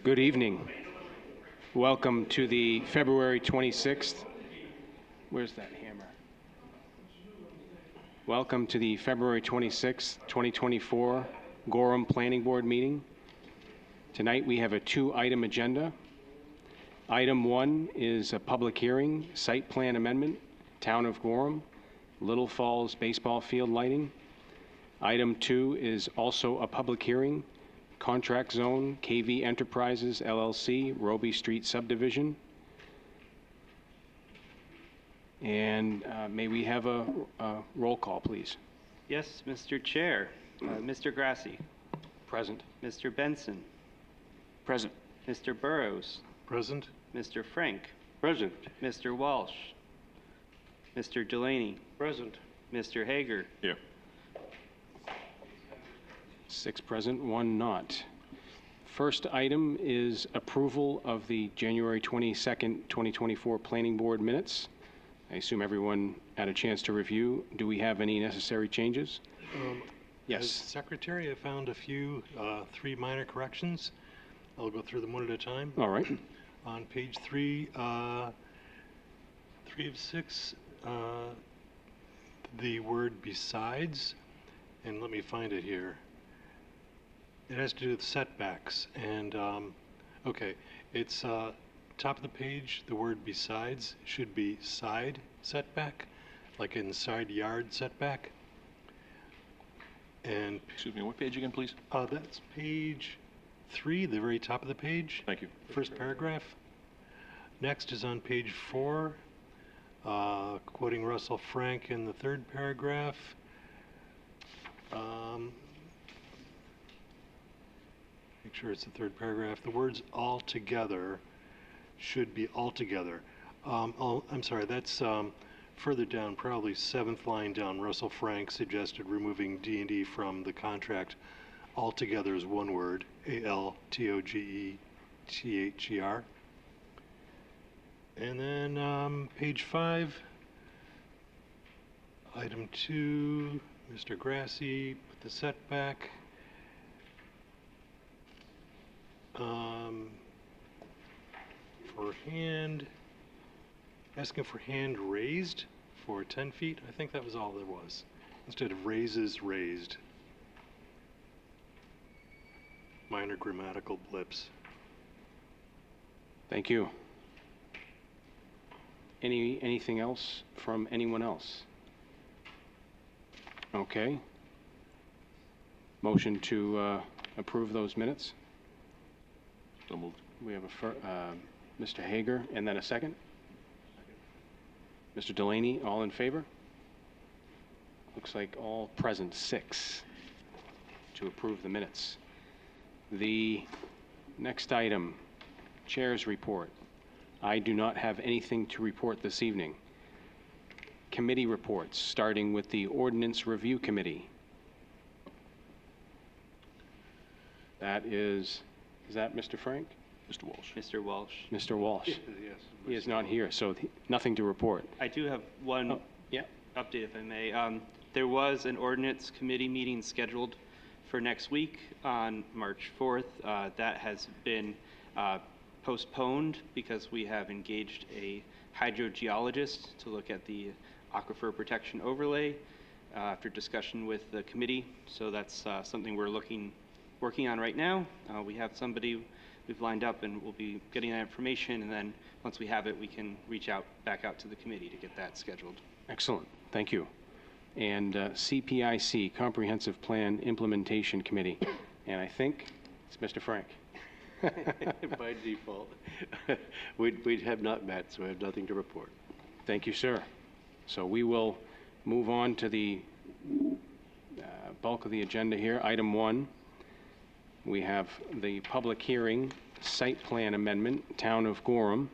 Good evening. Welcome to the February 26th. Where's that hammer? Welcome to the February 26th, 2024 Gorham Planning Board meeting. Tonight we have a two-item agenda. Item 1 is a public hearing, site plan amendment, Town of Gorham, Little Falls baseball field lighting. Item 2 is also a public hearing, contract zone, KV Enterprises, LLC, Roby Street subdivision. And may we have a roll call, please? Yes, Mr. Chair. Mr. Grassi. Present. Mr. Benson. Present. Mr. Burrows. Present. Mr. Frank. Present. Mr. Walsh. Mr. Delaney. Present. Mr. Hager. Here. 6 present, 1 not. First item is approval of the January 22nd, 2024 Planning Board minutes. I assume everyone had a chance to review. Do we have any necessary changes? Yes. As secretary, I found a few, 3 minor corrections. I'll go through them one at a time. All right. On page 3, 3 of 6, the word besides, and let me find it here. It has to do with setbacks, and, okay, it's top of the page, the word besides should be side setback, like in side yard setback. And Excuse me, what page again, please? that's page 3, the very top of the page. Thank you. First paragraph. Next is on page 4, quoting Russell Frank in the 3rd paragraph. Make sure it's the 3rd paragraph. The words altogether should be altogether. I'm sorry, that's further down, probably 7th line down. Russell Frank suggested removing D&D from the contract. Altogether is one word, A-L-T-O-G-E-T-H-E-R. And then page 5, item 2, Mr. Grassi, put the setback. For hand, asking for hand raised for 10 feet. I think that was all there was. Instead of raises, raised. Minor grammatical blips. Thank you. Anything else from anyone else? Okay. Motion to approve those minutes. So moved. We have Mr. Hager, and then a second. Mr. Delaney, all in favor? Looks like all present, 6 to approve the minutes. The next item, Chair's report. I do not have anything to report this evening. Committee reports, starting with the Ordinance Review Committee. That is that Mr. Frank? Mr. Walsh. Mr. Walsh. Mr. Walsh. Yes. He is not here, so nothing to report. I do have one Yeah. update, if I may. There was an ordinance committee meeting scheduled for next week on March 4th. That has been postponed because we have engaged a hydrogeologist to look at the aquifer protection overlay after discussion with the committee. So that's something we're working on right now. We have somebody we've lined up, and we'll be getting that information, and then once we have it, we can reach back out to the committee to get that scheduled. Excellent. Thank you. And CPIC, Comprehensive Plan Implementation Committee. And I think it's Mr. Frank. By default. We have not met, so I have nothing to report. Thank you, sir. So we will move on to the bulk of the agenda here. Item 1, we have the public hearing, site plan amendment, Town of Gorham,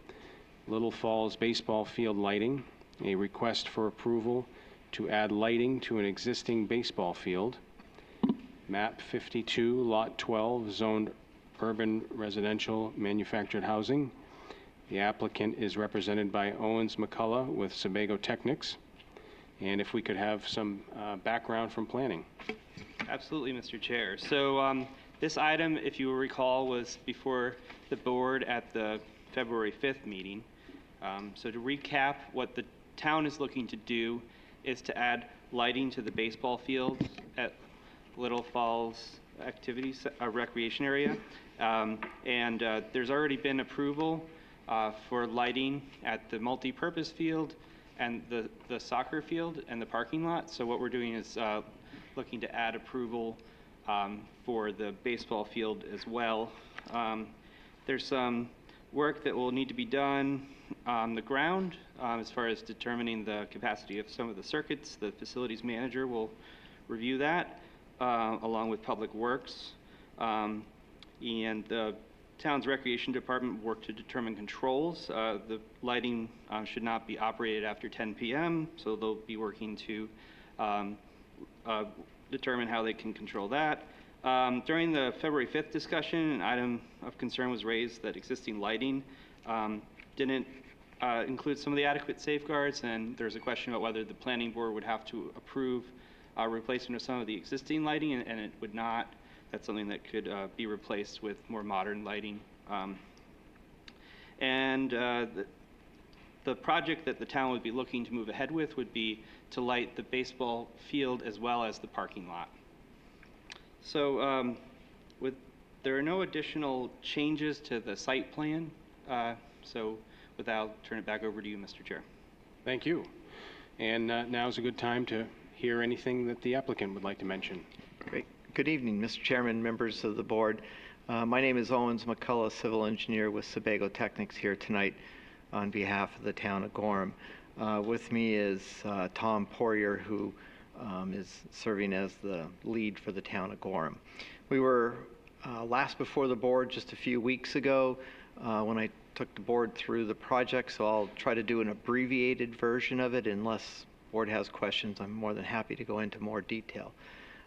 Little Falls baseball field lighting, a request for approval to add lighting to an existing baseball field. Map 52, Lot 12, zoned urban residential manufactured housing. The applicant is represented by Owens McCullough with Sebago Technics. And if we could have some background from planning. Absolutely, Mr. Chair. So This item, if you will recall, was before the board at the February 5th meeting. So to recap, what the town is looking to do is to add lighting to the baseball field at Little Falls Recreation Area. There's already been approval for lighting at the multi-purpose field and the soccer field and the parking lot. So what we're doing is looking to add approval for the baseball field as well. There's some work that will need to be done on the ground as far as determining the capacity of some of the circuits. The facilities manager will review that along with Public Works. And the town's recreation department will work to determine controls. The lighting should not be operated after 10 p.m., so they'll be working to determine how they can control that. During the February 5th discussion, an item of concern was raised that existing lighting didn't include some of the adequate safeguards, and there's a question about whether the planning board would have to approve replacement of some of the existing lighting, and it would not. That's something that could be replaced with more modern lighting. The project that the town would be looking to move ahead with would be to light the baseball field as well as the parking lot. So there are no additional changes to the site plan. So with that, I'll turn it back over to you, Mr. Chair. Thank you. And now's a good time to hear anything that the applicant would like to mention. Great. Good evening, Mr. Chairman, members of the board. My name is Owens McCullough, civil engineer with Sebago Technics here tonight on behalf of the town of Gorham. With me is Tom Poirier, who is serving as the lead for the town of Gorham. We were last before the board just a few weeks ago when I took the board through the project, so I'll try to do an abbreviated version of it. Unless the board has questions, I'm more than happy to go into more detail.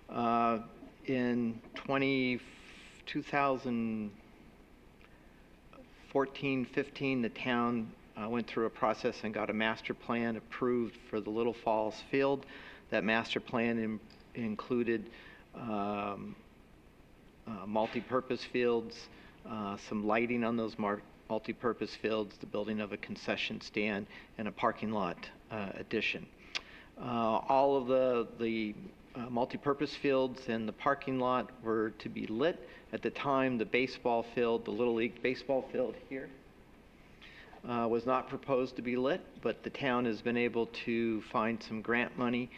In 2014-15, the town went through a process and got a master plan approved for the Little Falls field. That master plan included multi-purpose fields, some lighting on those multi-purpose fields, the building of a concession stand, and a parking lot addition. All of the multi-purpose fields and the parking lot were to be lit. At the time, the baseball field, the Little League baseball field here, was not proposed to be lit, but the town has been able to find some grant money,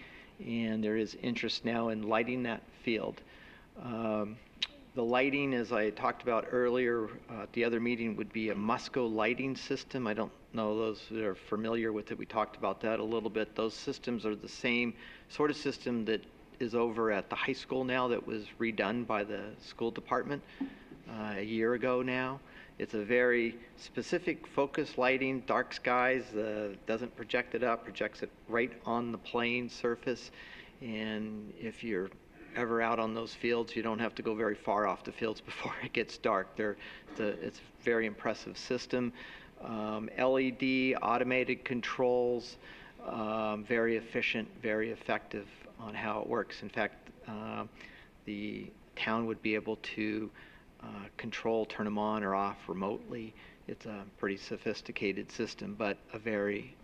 and there is interest now in lighting that field. The lighting, as I talked about earlier at the other meeting, would be a Musco lighting system. I don't know those that are familiar with it. We talked about that a little bit. Those systems are the same sort of system that is over at the high school now, that was redone by the school department a year ago now. It's a very specific focus lighting, dark skies, doesn't project it up, projects it right on the plane surface. And if you're ever out on those fields, you don't have to go very far off the fields before it gets dark. It's a very impressive system. LED, automated controls, very efficient, very effective on how it works. In fact, the town would be able to control, turn them on or off remotely. It's a pretty sophisticated system, but a very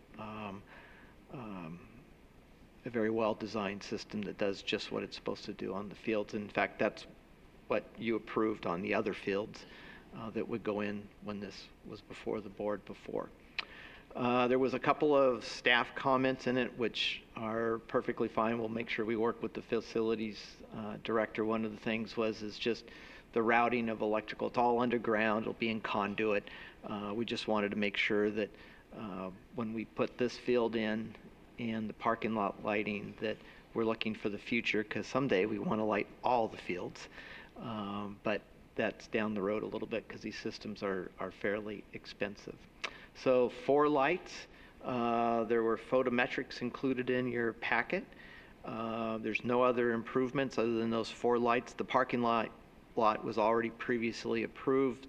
well-designed system that does just what it's supposed to do on the fields. In fact, that's what you approved on the other fields that would go in when this was before the board before. There was a couple of staff comments in it which are perfectly fine. We'll make sure we work with the facilities director. One of the things is just the routing of electrical. It's all underground. It'll be in conduit. We just wanted to make sure that when we put this field in and the parking lot lighting, that we're looking for the future, because someday we want to light all the fields. But that's down the road a little bit because these systems are fairly expensive. So 4 lights. There were photometrics included in your packet. There's no other improvements other than those 4 lights. The parking lot was already previously approved.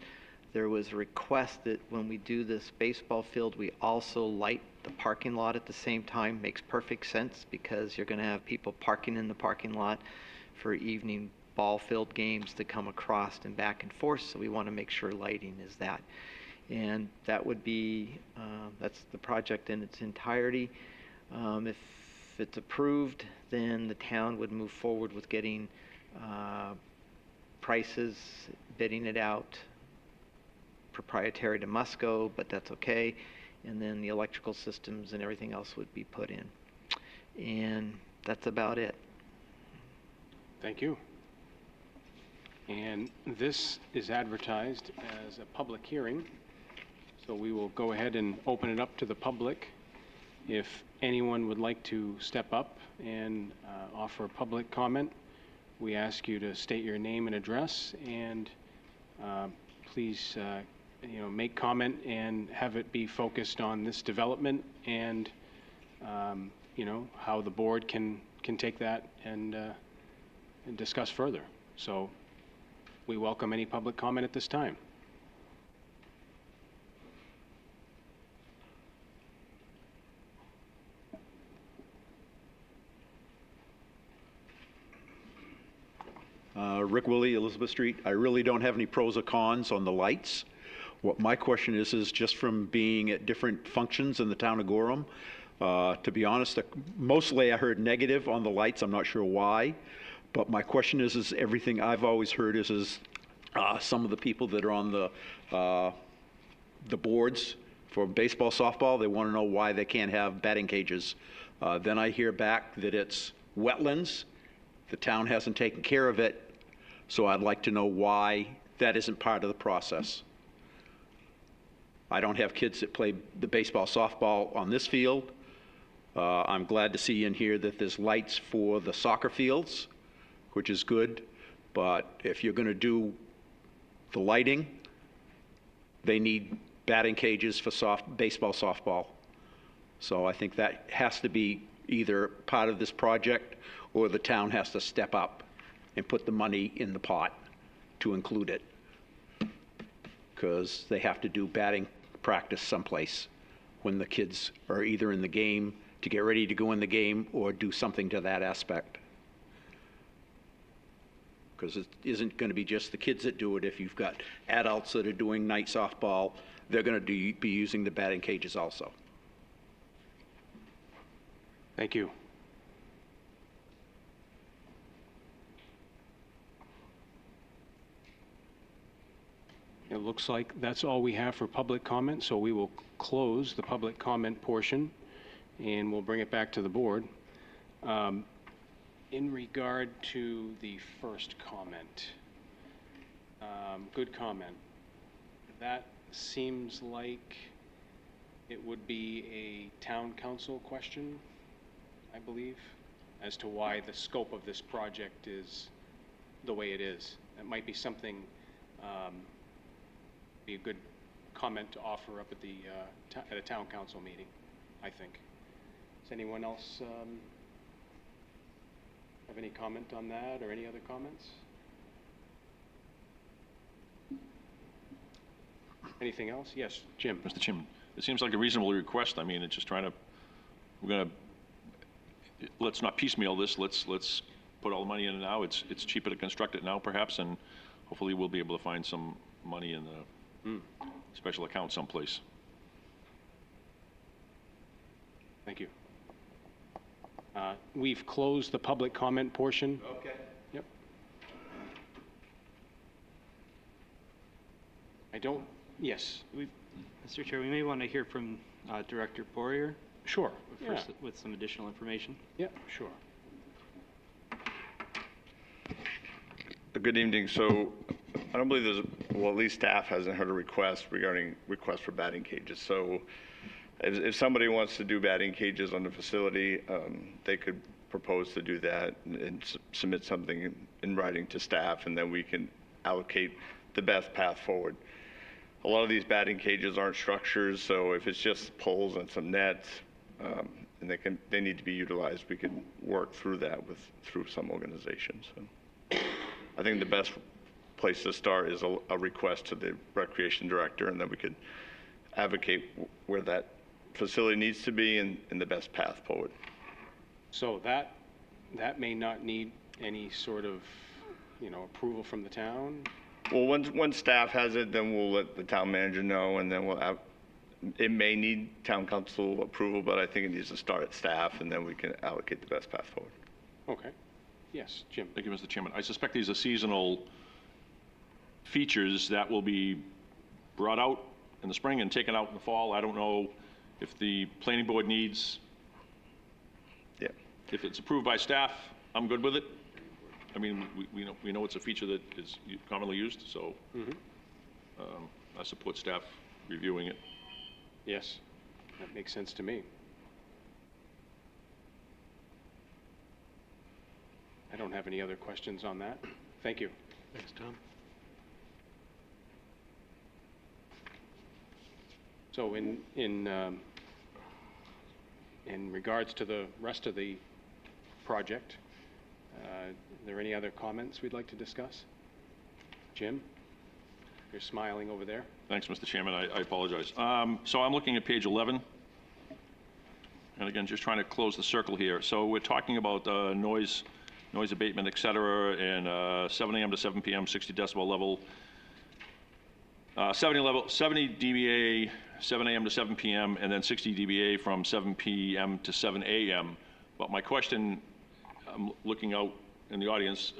There was a request that when we do this baseball field, we also light the parking lot at the same time. Makes perfect sense because you're going to have people parking in the parking lot for evening ball field games to come across and back and forth, so we want to make sure lighting is that. And that would be, that's the project in its entirety. If it's approved, then the town would move forward with getting prices, bidding it out, proprietary to Musco, but that's okay. And then the electrical systems and everything else would be put in. And that's about it. Thank you. And this is advertised as a public hearing, so we will go ahead and open it up to the public. If anyone would like to step up and offer a public comment, we ask you to state your name and address, and please make comment and have it be focused on this development and how the board can take that and discuss further. So we welcome any public comment at this time. Rick Willie, Elizabeth Street. I really don't have any pros or cons on the lights. What my question is just from being at different functions in the town of Gorham, to be honest, mostly I heard negative on the lights. I'm not sure why. But my question is everything I've always heard is some of the people that are on the boards for baseball, softball, they want to know why they can't have batting cages. Then I hear back that it's wetlands. The town hasn't taken care of it. So I'd like to know why that isn't part of the process. I don't have kids that play the baseball, softball on this field. I'm glad to see in here that there's lights for the soccer fields, which is good. But if you're going to do the lighting, they need batting cages for baseball, softball. So I think that has to be either part of this project or the town has to step up and put the money in the pot to include it. Because they have to do batting practice someplace when the kids are either in the game to get ready to go in the game or do something to that aspect. Because it isn't going to be just the kids that do it. If you've got adults that are doing night softball, they're going to be using the batting cages also. Thank you. It looks like that's all we have for public comment, so we will close the public comment portion and we'll bring it back to the board. In regard to the first comment, good comment. That seems like it would be a town council question, I believe, as to why the scope of this project is the way it is. It might be something, be a good comment to offer up at at a town council meeting, I think. Does anyone else have any comment on that or any other comments? Anything else? Yes, Jim. Mr. Chairman, it seems like a reasonable request. I mean, it's just let's not piecemeal this. Let's put all the money in it now. It's cheaper to construct it now, perhaps, and hopefully we'll be able to find some money in the special account someplace. Thank you. We've closed the public comment portion. Okay. Yep. Yes. Mr. Chair, we may want to hear from Director Poirier Sure. first with some additional information. Yeah, sure. Good evening. So I don't believe at least staff hasn't heard a request regarding requests for batting cages. So if somebody wants to do batting cages on the facility, they could propose to do that and submit something in writing to staff, and then we can allocate the best path forward. A lot of these batting cages aren't structures, so if it's just poles and some nets, and they need to be utilized, we can work through that through some organizations. So I think the best place to start is a request to the recreation director, and then we could advocate where that facility needs to be and the best path forward. So that may not need any sort of approval from the town? Well, once staff has it, then we'll let the town manager know, and then we'll have, it may need town council approval, but I think it needs to start at staff, and then we can allocate the best path forward. Okay. Yes, Jim? Thank you, Mr. Chairman. I suspect these are seasonal features that will be brought out in the spring and taken out in the fall. I don't know if the planning board needs, Yeah. if it's approved by staff, I'm good with it. I mean, we know it's a feature that is commonly used, so I support staff reviewing it. Yes, that makes sense to me. I don't have any other questions on that. Thank you. Thanks, Tom. So in regards to the rest of the project, are there any other comments we'd like to discuss? Jim? You're smiling over there. Thanks, Mr. Chairman. I apologize. So I'm looking at page 11. And again, just trying to close the circle here. So we're talking about noise abatement, et cetera, and 7 a.m. to 7 p.m., 60 decibel level. 70 dBA, 7 a.m. to 7 p.m., and then 60 dBA from 7 p.m. to 7 a.m. But my question, I'm looking out in the audience,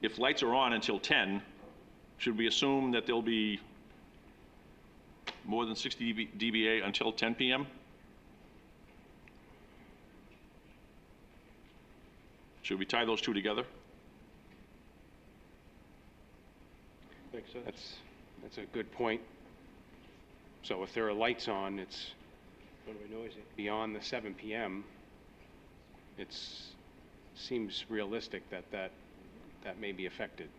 if lights are on until 10, should we assume that there'll be more than 60 dBA until 10 p.m.? Should we tie those two together? That's a good point. So if there are lights on, it's beyond the 7 p.m. It seems realistic that may be affected.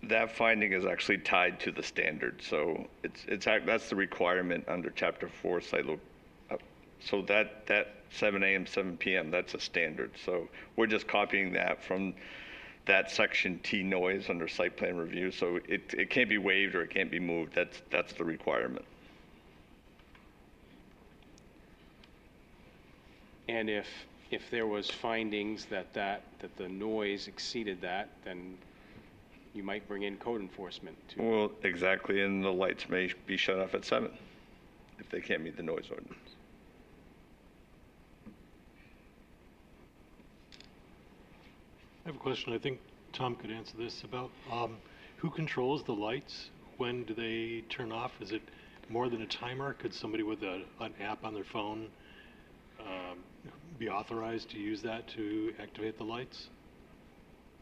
That finding is actually tied to the standard, so that's the requirement under Chapter 4 site load. So that 7 a.m., 7 p.m., that's a standard. So we're just copying that from that section T noise under site plan review. So it can't be waived or it can't be moved. That's the requirement. And if there was findings that the noise exceeded that, then you might bring in code enforcement to. Well, exactly, and the lights may be shut off at 7 if they can't meet the noise ordinance. I have a question. I think Tom could answer this about who controls the lights? When do they turn off? Is it more than a timer? Could somebody with an app on their phone be authorized to use that to activate the lights?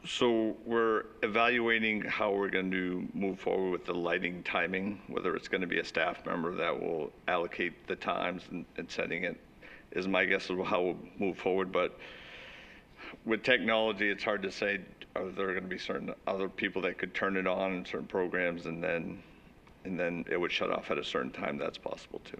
So we're evaluating how we're going to move forward with the lighting timing, whether it's going to be a staff member that will allocate the times and setting it is my guess of how we'll move forward. But with technology, it's hard to say, are there going to be certain other people that could turn it on in certain programs and then it would shut off at a certain time? That's possible too.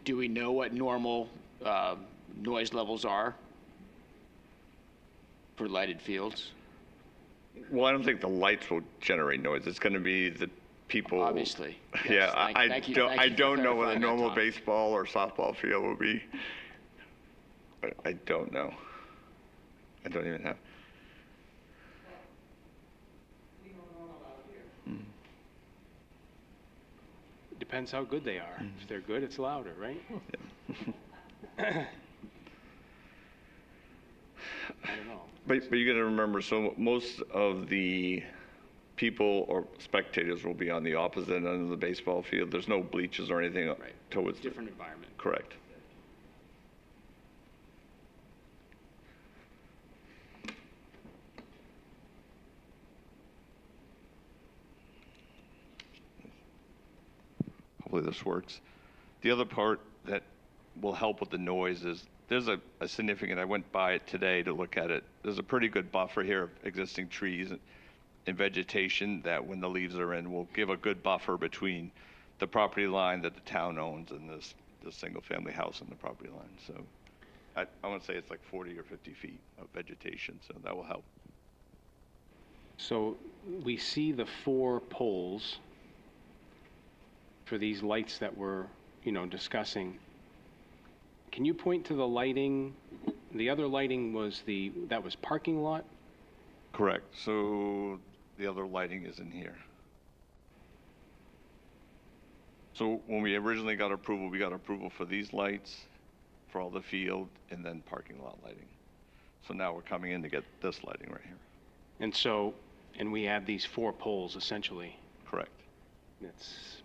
Do we know what normal noise levels are for lighted fields? Well, I don't think the lights will generate noise. It's going to be the people. Obviously. Yeah, Yes. Thank you I for don't know what a clarifying that, normal Tom. baseball or softball field will be. I don't know. I don't even have. Depends how good they are. If they're good, it's louder, right? I don't know. But you got to remember, so most of the people or spectators will be on the opposite end of the baseball field. There's no bleachers or anything Right. towards the. Different environment. Correct. Hopefully this works. The other part that will help with the noise is there's a significant, I went by it today to look at it, there's a pretty good buffer here of existing trees and vegetation that when the leaves are in will give a good buffer between the property line that the town owns and this single-family house and the property line. So I want to say it's like 40 or 50 feet of vegetation, so that will help. So we see the 4 poles for these lights that we're, discussing. Can you point to the lighting? The other lighting was that was parking lot? Correct. So the other lighting is in here. So when we originally got approval, we got approval for these lights, for all the field, and then parking lot lighting. So now we're coming in to get this lighting right here. And we have these 4 poles essentially. Correct. It's,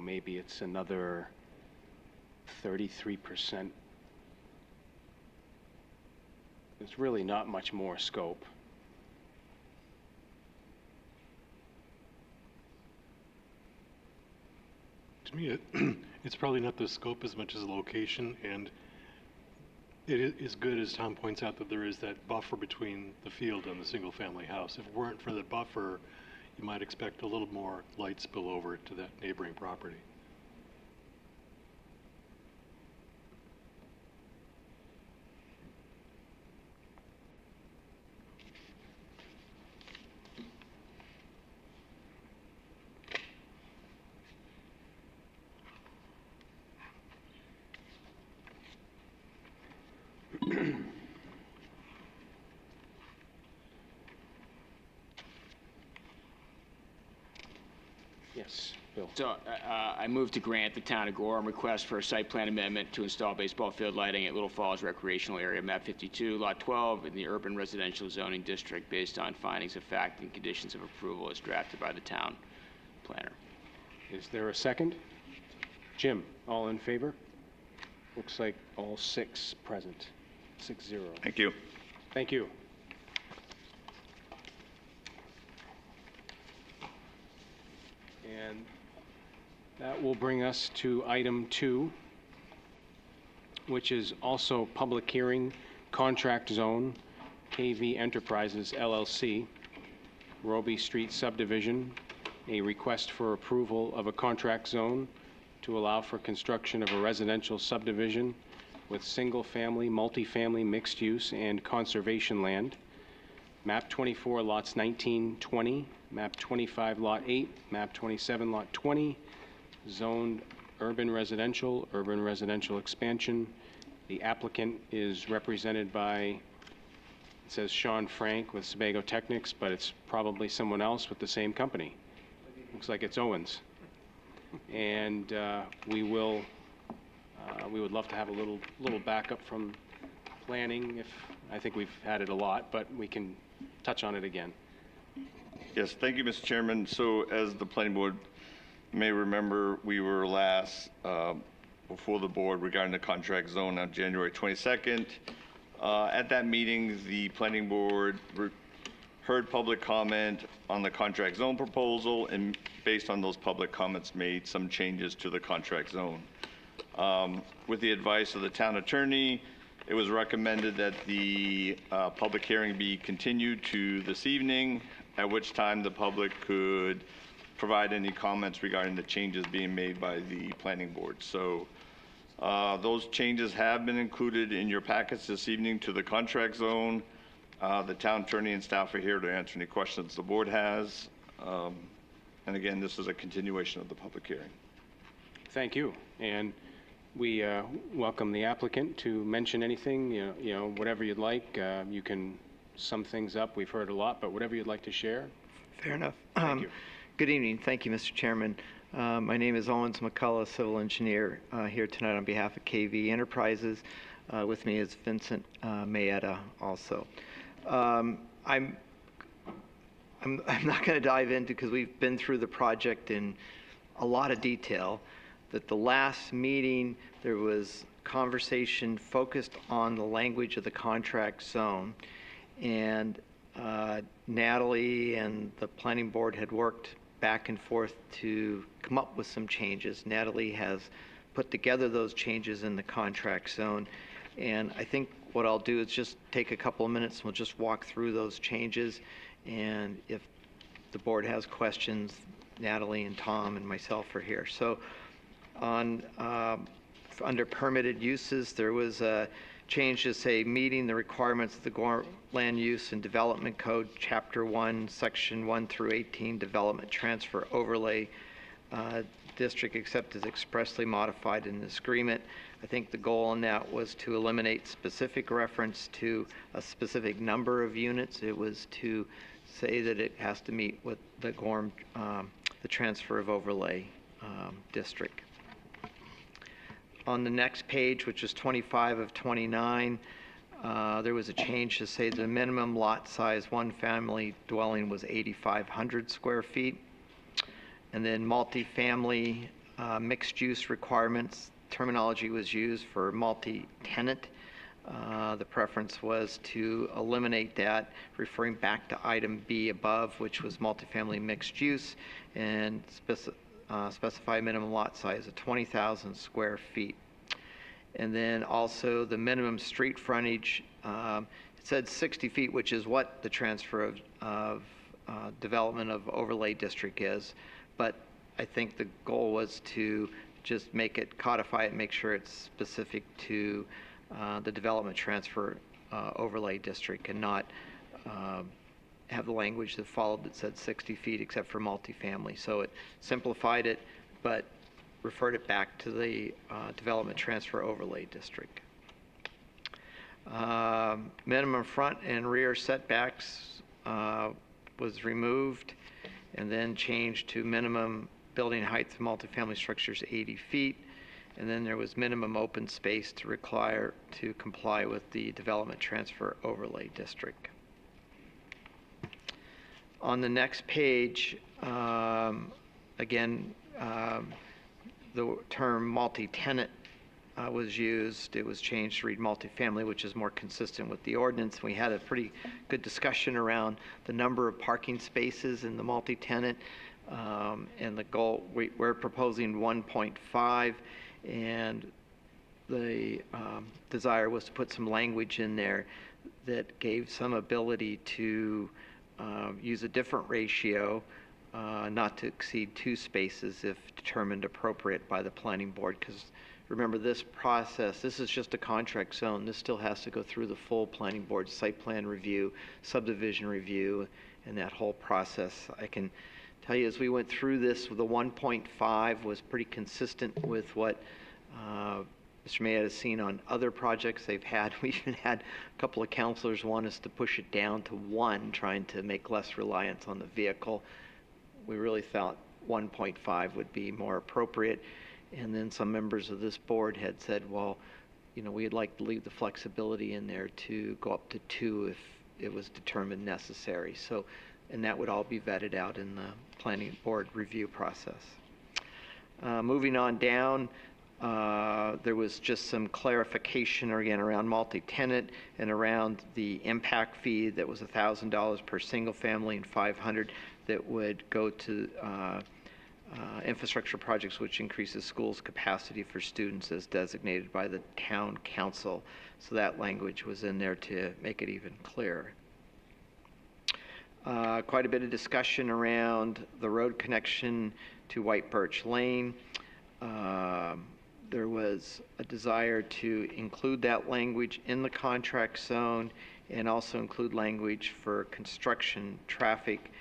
maybe it's another 33%. There's really not much more scope. To me, it's probably not the scope as much as the location, and it is good, as Tom points out, that there is that buffer between the field and the single-family house. If it weren't for the buffer, you might expect a little more light spill over to that neighboring property. Yes, Bill. So I move to grant the town of Gorham request for a site plan amendment to install baseball field lighting at Little Falls Recreational Area, map 52, lot 12, in the urban residential zoning district based on findings of fact and conditions of approval as drafted by the town planner. Is there a second? Jim, all in favor? Looks like all 6 present. 6-0. Thank you. Thank you. And that will bring us to item 2, which is also public hearing, contract zone, KV Enterprises LLC, Roby Street subdivision, a request for approval of a contract zone to allow for construction of a residential subdivision with single-family, multifamily, mixed-use, and conservation land. Map 24, lots 19, 20, map 25, lot 8, map 27, lot 20, zoned urban residential expansion. The applicant is represented by, it says Sean Frank with Sebago Technics, but it's probably someone else with the same company. Looks like it's Owens. And we would love to have a little backup from planning. I think we've had it a lot, but we can touch on it again. Yes, thank you, Mr. Chairman. So as the planning board may remember, we were last before the board regarding the contract zone on January 22nd. At that meeting, the planning board heard public comment on the contract zone proposal, and based on those public comments, made some changes to the contract zone. With the advice of the town attorney, it was recommended that the public hearing be continued to this evening, at which time the public could provide any comments regarding the changes being made by the planning board. So those changes have been included in your packets this evening to the contract zone. The town attorney and staff are here to answer any questions the board has. And again, this is a continuation of the public hearing. Thank you. And we welcome the applicant to mention anything, whatever you'd like. You can sum things up. We've heard a lot, but whatever you'd like to share. Fair enough. Thank you. Good evening. Thank you, Mr. Chairman. My name is Owens McCullough, civil engineer, here tonight on behalf of KV Enterprises. With me is Vincent Mayetta also. I'm not going to dive into, because we've been through the project in a lot of detail, that the last meeting there was conversation focused on the language of the contract zone, and Natalie and the planning board had worked back and forth to come up with some changes. Natalie has put together those changes in the contract zone, and I think what I'll do is just take a couple of minutes and we'll just walk through those changes, and if the board has questions, Natalie and Tom and myself are here. So on, under permitted uses, there was a change to say meeting the requirements of the Gorham Land Use and Development Code, Chapter 1, Section 1 through 18, Development Transfer Overlay District, except as expressly modified in this agreement. I think the goal on that was to eliminate specific reference to a specific number of units. It was to say that it has to meet with the Gorham, the transfer of overlay district. On the next page, which is 25 of 29, there was a change to say the minimum lot size one family dwelling was 8,500 square feet. And then multifamily mixed use requirements, terminology was used for multi-tenant. The preference was to eliminate that, referring back to item B above, which was multifamily mixed use, and specify minimum lot size of 20,000 square feet. And then also the minimum street frontage, it said 60 feet, which is what the transfer of development of overlay district is. But I think the goal was to just make it, codify it, make sure it's specific to the development transfer overlay district, and not have the language that followed that said 60 feet except for multifamily. So it simplified it, but referred it back to the development transfer overlay district. Minimum front and rear setbacks was removed, and then changed to minimum building height of multifamily structures 80 feet. And then there was minimum open space to require to comply with the development transfer overlay district. On the next page, again, the term multi-tenant was used. It was changed to read multifamily, which is more consistent with the ordinance. We had a pretty good discussion around the number of parking spaces in the multi-tenant, and the goal, we're proposing 1.5, and the desire was to put some language in there that gave some ability to use a different ratio, not to exceed 2 spaces if determined appropriate by the planning board. Because remember, this process, this is just a contract zone. This still has to go through the full planning board site plan review, subdivision review, and that whole process. I can tell you, as we went through this, the 1.5 was pretty consistent with what Mr. Mayett has seen on other projects they've had. We even had a couple of counselors want us to push it down to 1, trying to make less reliance on the vehicle. We really thought 1.5 would be more appropriate. And then some members of this board had said, well, you know, we'd like to leave the flexibility in there to go up to 2 if it was determined necessary. So, and that would all be vetted out in the planning board review process. Moving on down, there was just some clarification again around multi-tenant and around the impact fee that was $1,000 per single family and $500 that would go to infrastructure projects which increases schools' capacity for students as designated by the town council. So that language was in there to make it even clearer. Quite a bit of discussion around the road connection to White Birch Lane. There was a desire to include that language in the contract zone and also include language for construction traffic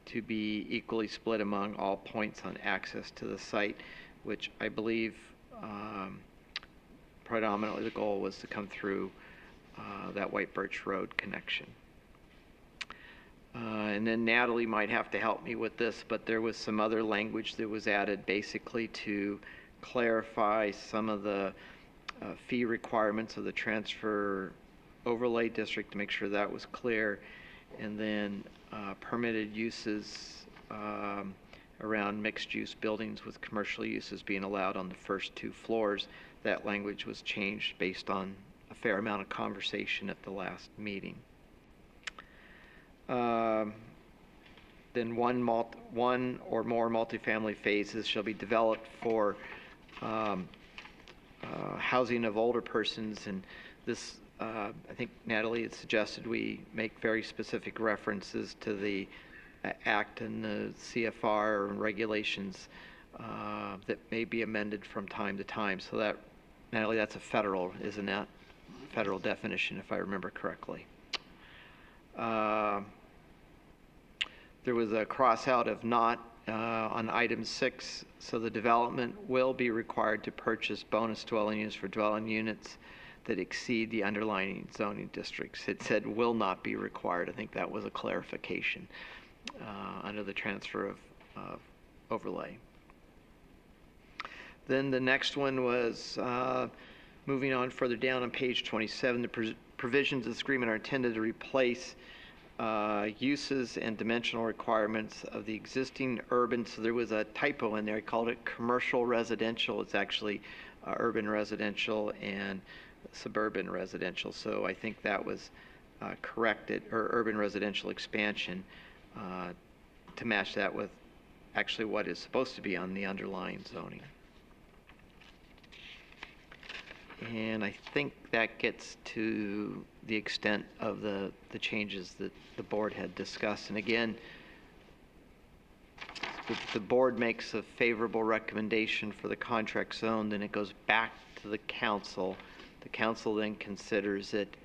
to be equally split among all points on access to the site, which I believe predominantly the goal was to come through that White Birch Road connection. And then Natalie might have to help me with this, but there was some other language that was added basically to clarify some of the fee requirements of the transfer overlay district to make sure that was clear. And then permitted uses around mixed use buildings with commercial uses being allowed on the first 2 floors. That language was changed based on a fair amount of conversation at the last meeting. Then one or more multifamily phases shall be developed for housing of older persons, and this I think Natalie had suggested we make very specific references to the Act and the CFR and regulations that may be amended from time to time. So that, Natalie, that's a federal, isn't that? Federal definition, if I remember correctly. There was a cross out of not on item 6, so the development will be required to purchase bonus dwelling units for dwelling units that exceed the underlying zoning districts. It said will not be required. I think that was a clarification under the transfer of overlay. Then the next one was moving on further down on page 27. The provisions of this agreement are intended to replace uses and dimensional requirements of the existing urban, so there was a typo in there. I called it commercial residential. It's actually urban residential and suburban residential. So I think that was corrected, or urban residential expansion, to match that with actually what is supposed to be on the underlying zoning. And I think that gets to the extent of the changes that the board had discussed. And again, if the board makes a favorable recommendation for the contract zone, then it goes back to the council. The council then considers it.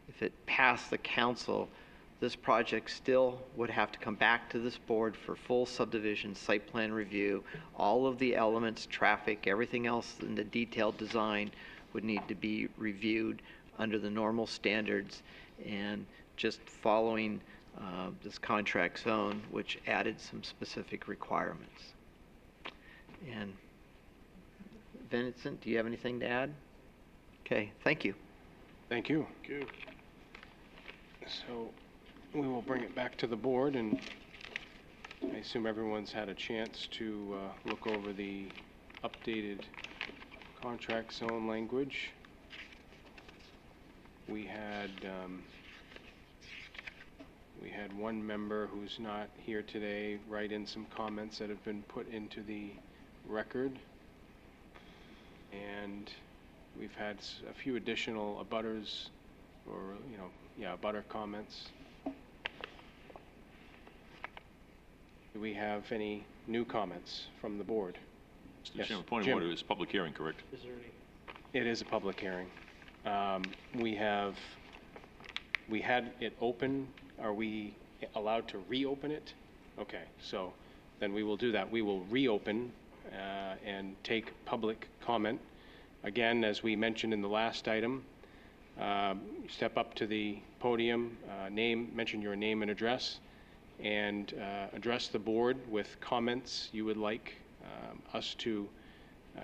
If it passed the council, this project still would have to come back to this board for full subdivision site plan review. All of the elements, traffic, everything else in the detailed design would need to be reviewed under the normal standards, and just following this contract zone, which added some specific requirements. And Vincent, do you have anything to add? Okay, thank you. Thank you. So we will bring it back to the board, and I assume everyone's had a chance to look over the updated contract zone language. We had one member who's not here today write in some comments that have been put into the record, and we've had a few additional abutters, or abutter comments. Do we have any new comments from the board? Mr. Chairman, point of order, it's a public hearing, correct? It is a public hearing. We had it open. Are we allowed to reopen it? Okay, so then we will do that. We will reopen and take public comment. Again, as we mentioned in the last item, step up to the podium, mention your name and address, and address the board with comments you would like us to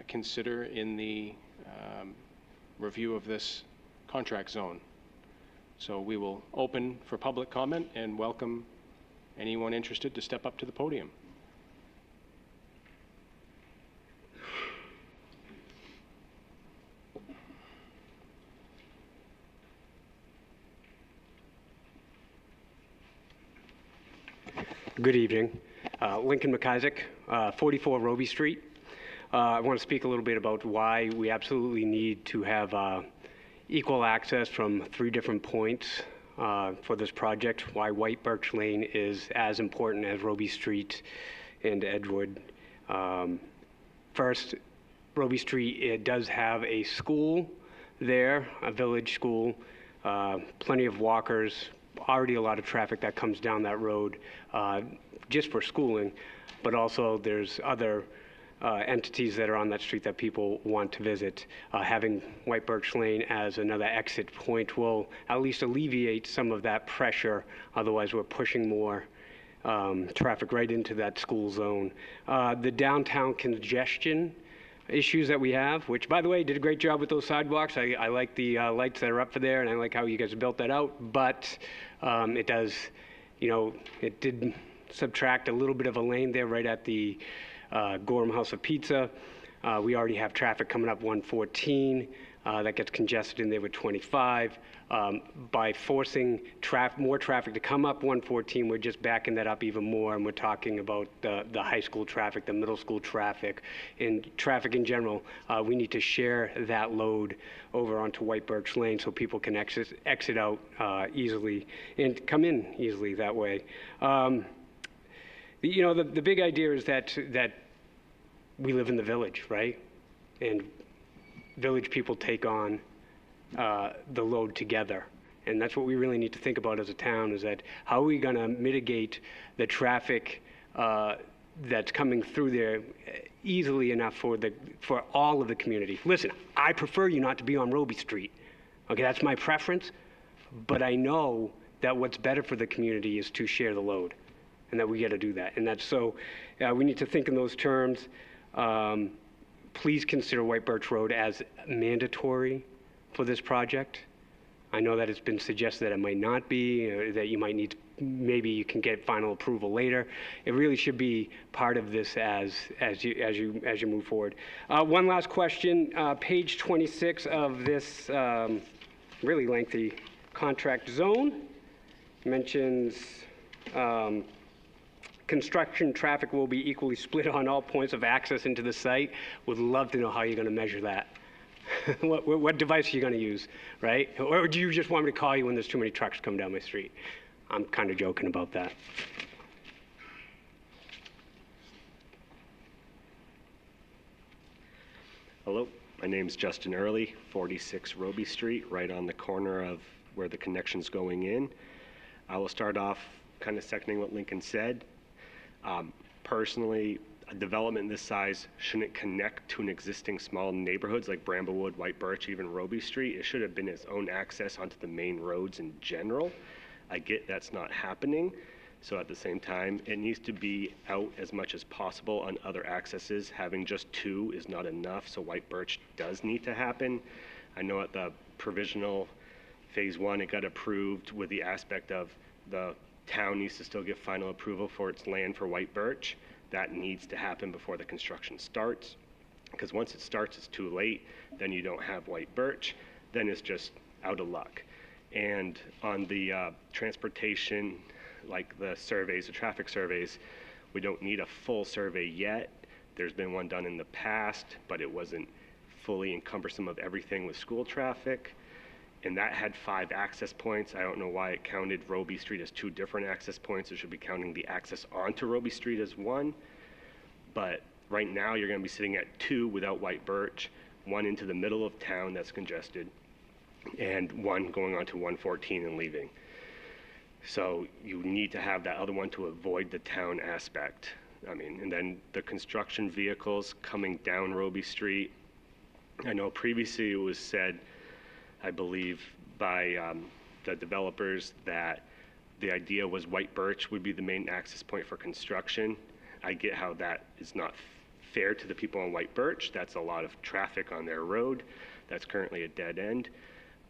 consider in the review of this contract zone. So we will open for public comment and welcome anyone interested to step up to the podium. Good evening. Lincoln McIsaac, 44 Roby Street. I want to speak a little bit about why we absolutely need to have equal access from 3 different points for this project, why White Birch Lane is as important as Roby Street and Edgewood. First, Roby Street, it does have a school there, a village school, plenty of walkers, already a lot of traffic that comes down that road just for schooling, but also there's other entities that are on that street that people want to visit. Having White Birch Lane as another exit point will at least alleviate some of that pressure. Otherwise, we're pushing more traffic right into that school zone. The downtown congestion issues that we have, which, by the way, did a great job with those sidewalks. I like the lights that are up for there, and I like how you guys built that out. But it does, it did subtract a little bit of a lane there right at the Gorham House of Pizza. We already have traffic coming up 114 that gets congested in there with 25. By forcing more traffic to come up 114, we're just backing that up even more, and we're talking about the high school traffic, the middle school traffic, and traffic in general. We need to share that load over onto White Birch Lane so people can exit out easily and come in easily that way. You know, the big idea is that we live in the village, right? And village people take on the load together. And that's what we really need to think about as a town, is that how are we going to mitigate the traffic that's coming through there easily enough for all of the community. Listen, I prefer you not to be on Roby Street. Okay, that's my preference, but I know that what's better for the community is to share the load, and that we got to do that. And that's so we need to think in those terms. Please consider White Birch Road as mandatory for this project. I know that it's been suggested that it might not be, that you might need, maybe you can get final approval later. It really should be part of this as you move forward. One last question, page 26 of this really lengthy contract zone mentions construction traffic will be equally split on all points of access into the site. Would love to know how you're going to measure that. What device are you going to use, right? Or do you just want me to call you when there's too many trucks coming down my street? I'm kind of joking about that. Hello, my name's Justin Early, 46 Roby Street, right on the corner of where the connection's going in. I will start off kind of seconding what Lincoln said. Personally, a development this size shouldn't connect to an existing small neighborhoods like Bramblewood, White Birch, even Roby Street. It should have been its own access onto the main roads in general. I get that's not happening. So at the same time, it needs to be out as much as possible on other accesses. Having just two is not enough, so White Birch does need to happen. I know at the provisional phase 1, it got approved with the aspect of the town needs to still give final approval for its land for White Birch. That needs to happen before the construction starts, because once it starts, it's too late. Then you don't have White Birch. Then it's just out of luck. And on the transportation, like the surveys, the traffic surveys, we don't need a full survey yet. There's been one done in the past, but it wasn't fully encumbersome of everything with school traffic. And that had 5 access points. I don't know why it counted Roby Street as 2 different access points. It should be counting the access onto Roby Street as 1. But right now, you're going to be sitting at 2 without White Birch, 1 into the middle of town that's congested, and 1 going onto 114 and leaving. So you need to have that other one to avoid the town aspect. I mean, and then the construction vehicles coming down Roby Street. I know previously it was said, I believe, by the developers that the idea was White Birch would be the main access point for construction. I get how that is not fair to the people on White Birch. That's a lot of traffic on their road. That's currently a dead end.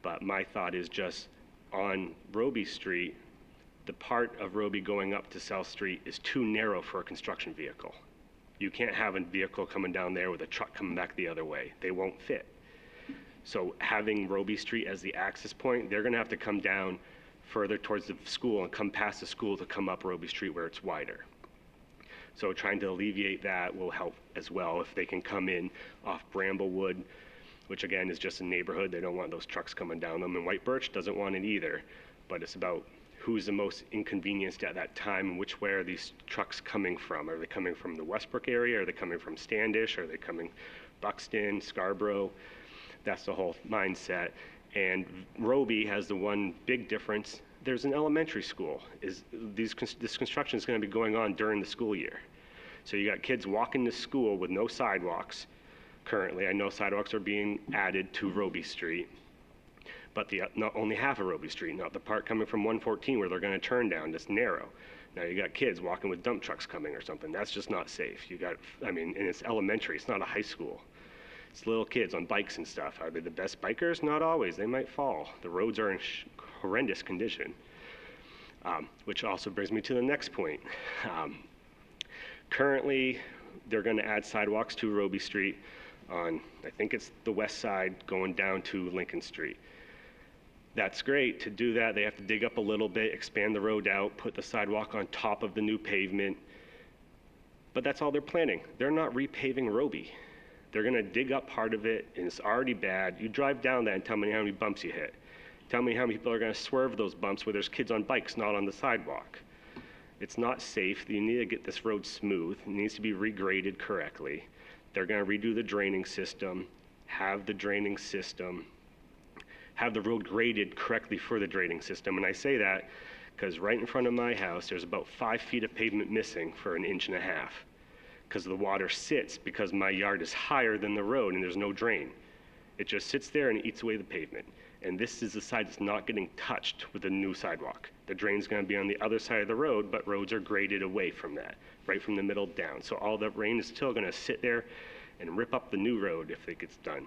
But my thought is just on Roby Street, the part of Roby going up to South Street is too narrow for a construction vehicle. You can't have a vehicle coming down there with a truck coming back the other way. They won't fit. So having Roby Street as the access point, they're going to have to come down further towards the school and come past the school to come up Roby Street where it's wider. So trying to alleviate that will help as well if they can come in off Bramblewood, which again is just a neighborhood. They don't want those trucks coming down them, and White Birch doesn't want it either. But it's about who's the most inconvenienced at that time and which way are these trucks coming from. Are they coming from the Westbrook area? Are they coming from Standish? Are they coming Buxton, Scarborough? That's the whole mindset. And Roby has the one big difference. There's an elementary school. This construction is going to be going on during the school year. So you got kids walking to school with no sidewalks currently. I know sidewalks are being added to Roby Street, but not only half of Roby Street, not the part coming from 114 where they're going to turn down, that's narrow. Now you got kids walking with dump trucks coming or something. That's just not safe. And it's elementary. It's not a high school. It's little kids on bikes and stuff. Are they the best bikers? Not always. They might fall. The roads are in horrendous condition, which also brings me to the next point. Currently, they're going to add sidewalks to Roby Street on, I think it's the west side going down to Lincoln Street. That's great. To do that, they have to dig up a little bit, expand the road out, put the sidewalk on top of the new pavement. But that's all they're planning. They're not repaving Roby. They're going to dig up part of it, and it's already bad. You drive down that and tell me how many bumps you hit. Tell me how many people are going to swerve those bumps where there's kids on bikes not on the sidewalk. It's not safe. You need to get this road smooth. It needs to be regraded correctly. They're going to redo the draining system, have the road graded correctly for the draining system. And I say that because right in front of my house, there's about 5 feet of pavement missing for 1.5 inches because the water sits because my yard is higher than the road and there's no drain. It just sits there and eats away the pavement. And this is the side that's not getting touched with the new sidewalk. The drain's going to be on the other side of the road, but roads are graded away from that, right from the middle down. So all the rain is still going to sit there and rip up the new road if it gets done.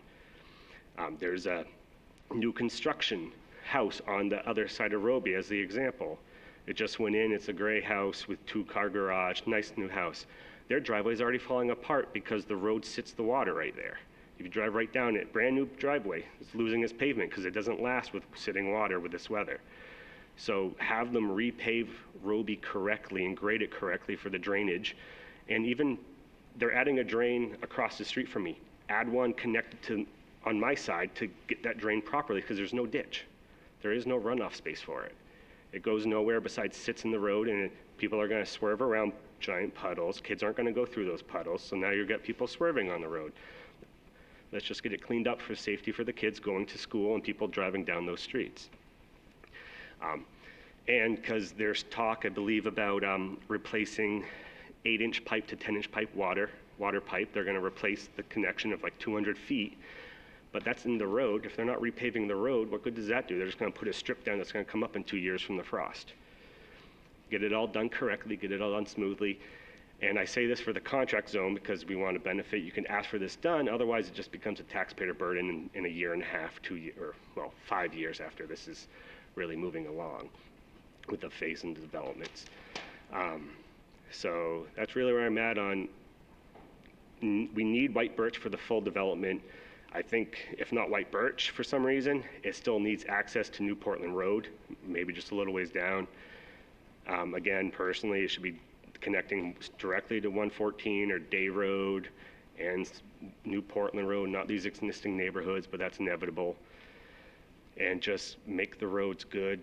There's a new construction house on the other side of Roby as the example. It just went in. It's a gray house with 2-car garage, nice new house. Their driveway's already falling apart because the road sits the water right there. If you drive right down it, brand new driveway, it's losing its pavement because it doesn't last with sitting water with this weather. So have them repave Roby correctly and grade it correctly for the drainage. And even they're adding a drain across the street from me. Add one connected to on my side to get that drain properly because there's no ditch. There is no runoff space for it. It goes nowhere besides sits in the road, and people are going to swerve around giant puddles. Kids aren't going to go through those puddles, so now you've got people swerving on the road. Let's just get it cleaned up for safety for the kids going to school and people driving down those streets. And because there's talk, I believe, about replacing 8-inch pipe to 10-inch pipe water pipe. They're going to replace the connection of like 200 feet. But that's in the road. If they're not repaving the road, what good does that do? They're just going to put a strip down that's going to come up in 2 years from the frost. Get it all done correctly, get it all done smoothly. And I say this for the contract zone because we want to benefit. You can ask for this done, otherwise it just becomes a taxpayer burden in 1.5 years, 2 years, or well, 5 years after this is really moving along with the phase and developments. So that's really where I'm at on, we need white birch for the full development. I think if not white birch for some reason, it still needs access to New Portland Road, maybe just a little ways down. Again, personally, it should be connecting directly to 114 or Day Road and New Portland Road, not these existing neighborhoods, but that's inevitable. And just make the roads good.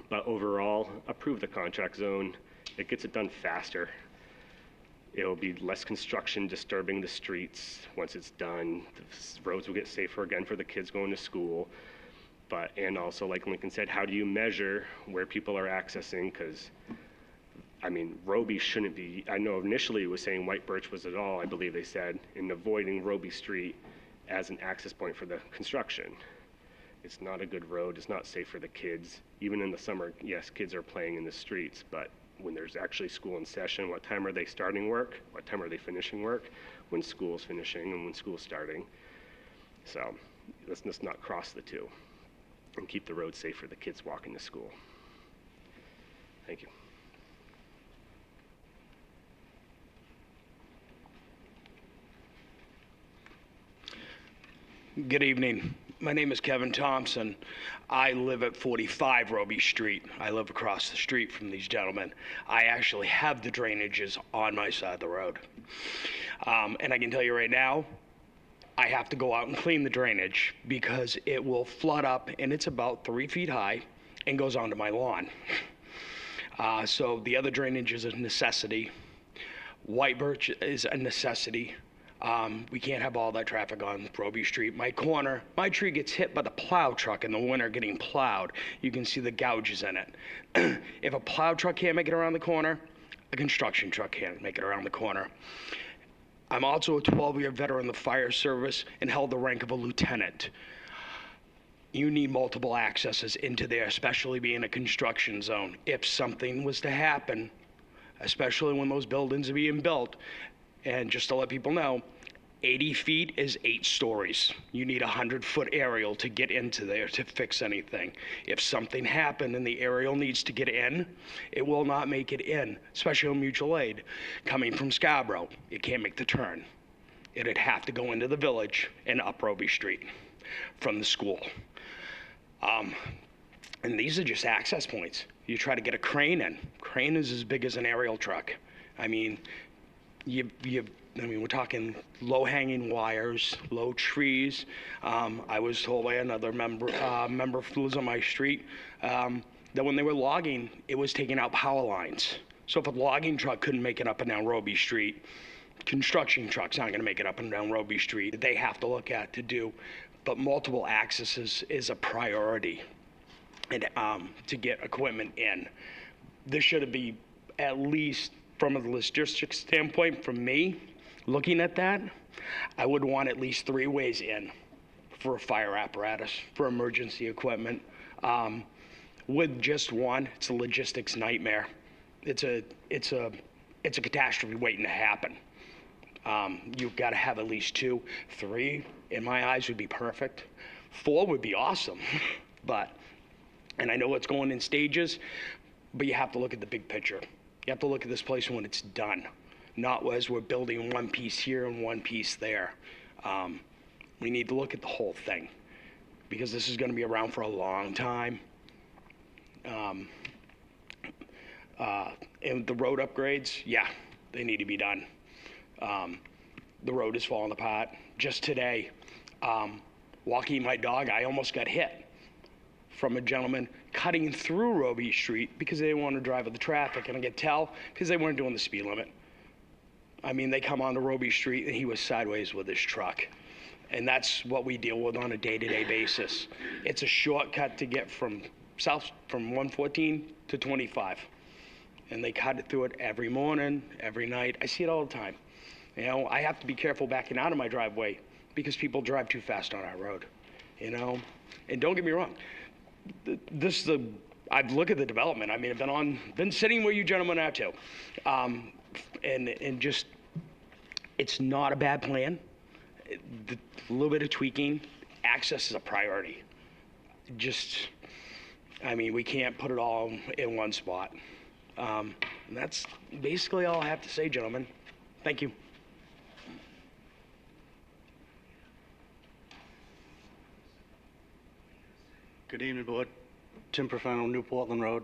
But overall, approve the contract zone. It gets it done faster. It'll be less construction disturbing the streets once it's done. The roads will get safer again for the kids going to school. And also, like Lincoln said, how do you measure where people are accessing? Because, I mean, Roby shouldn't be, I know initially it was saying White Birch was at all, I believe they said, in avoiding Roby Street as an access point for the construction. It's not a good road, it's not safe for the kids. Even in the summer, yes, kids are playing in the streets, but when there's actually school in session, what time are they starting work? What time are they finishing work? When school's finishing and when school's starting. So let's just not cross the two and keep the road safe for the kids walking to school. Thank you. Good evening. My name is Kevin Thompson. I live at 45 Roby Street. I live across the street from these gentlemen. I actually have the drainages on my side of the road. And I can tell you right now, I have to go out and clean the drainage because it will flood up, and it's about 3 feet high and goes onto my lawn. So the other drainage is a necessity. White birch is a necessity. We can't have all that traffic on Roby Street. My tree gets hit by the plow truck in the winter getting plowed. You can see the gouges in it. If a plow truck can't make it around the corner, a construction truck can't make it around the corner. I'm also a 12-year veteran of the fire service and held the rank of a lieutenant. You need multiple accesses into there, especially being a construction zone. If something was to happen, especially when those buildings are being built, and just to let people know, 80 feet is 8 stories. You need a 100-foot aerial to get into there to fix anything. If something happened and the aerial needs to get in, it will not make it in, especially on mutual aid. Coming from Scarborough, it can't make the turn. It'd have to go into the village and up Roby Street from the school. And these are just access points. You try to get a crane in. Crane is as big as an aerial truck. I mean, we're talking low-hanging wires, low trees. I was told by another member who lives on my street, that when they were logging, it was taking out power lines. So if a logging truck couldn't make it up and down Roby Street, construction trucks aren't gonna make it up and down Roby Street. They have to look at to do, but multiple accesses is a priority, and to get equipment in. This should be, at least from a logistics standpoint, from me, looking at that, I would want at least 3 ways in for a fire apparatus, for emergency equipment. With just one, it's a logistics nightmare. It's a catastrophe waiting to happen. You've got to have at least 2. 3, in my eyes, would be perfect. 4 would be awesome, and I know it's going in stages, but you have to look at the big picture. You have to look at this place when it's done, not as we're building one piece here and one piece there. We need to look at the whole thing, because this is going to be around for a long time. And the road upgrades, yeah, they need to be done. The road is falling apart. Just today, walking my dog, I almost got hit from a gentleman cutting through Roby Street because they didn't want to drive with the traffic, and I could tell because they weren't doing the speed limit. I mean, they come onto Roby Street and he was sideways with his truck. And that's what we deal with on a day-to-day basis. It's a shortcut to get from 114 to 25. And they cut it through it every morning, every night. I see it all the time. You know, I have to be careful backing out of my driveway because people drive too fast on our road, you know? And don't get me wrong, I've looked at the development. I mean, I've been sitting where you gentlemen are too. And just, it's not a bad plan. A little bit of tweaking. Access is a priority. We can't put it all in one spot. And that's basically all I have to say, gentlemen. Thank you. Good evening, Board. Tim Profano, New Portland Road.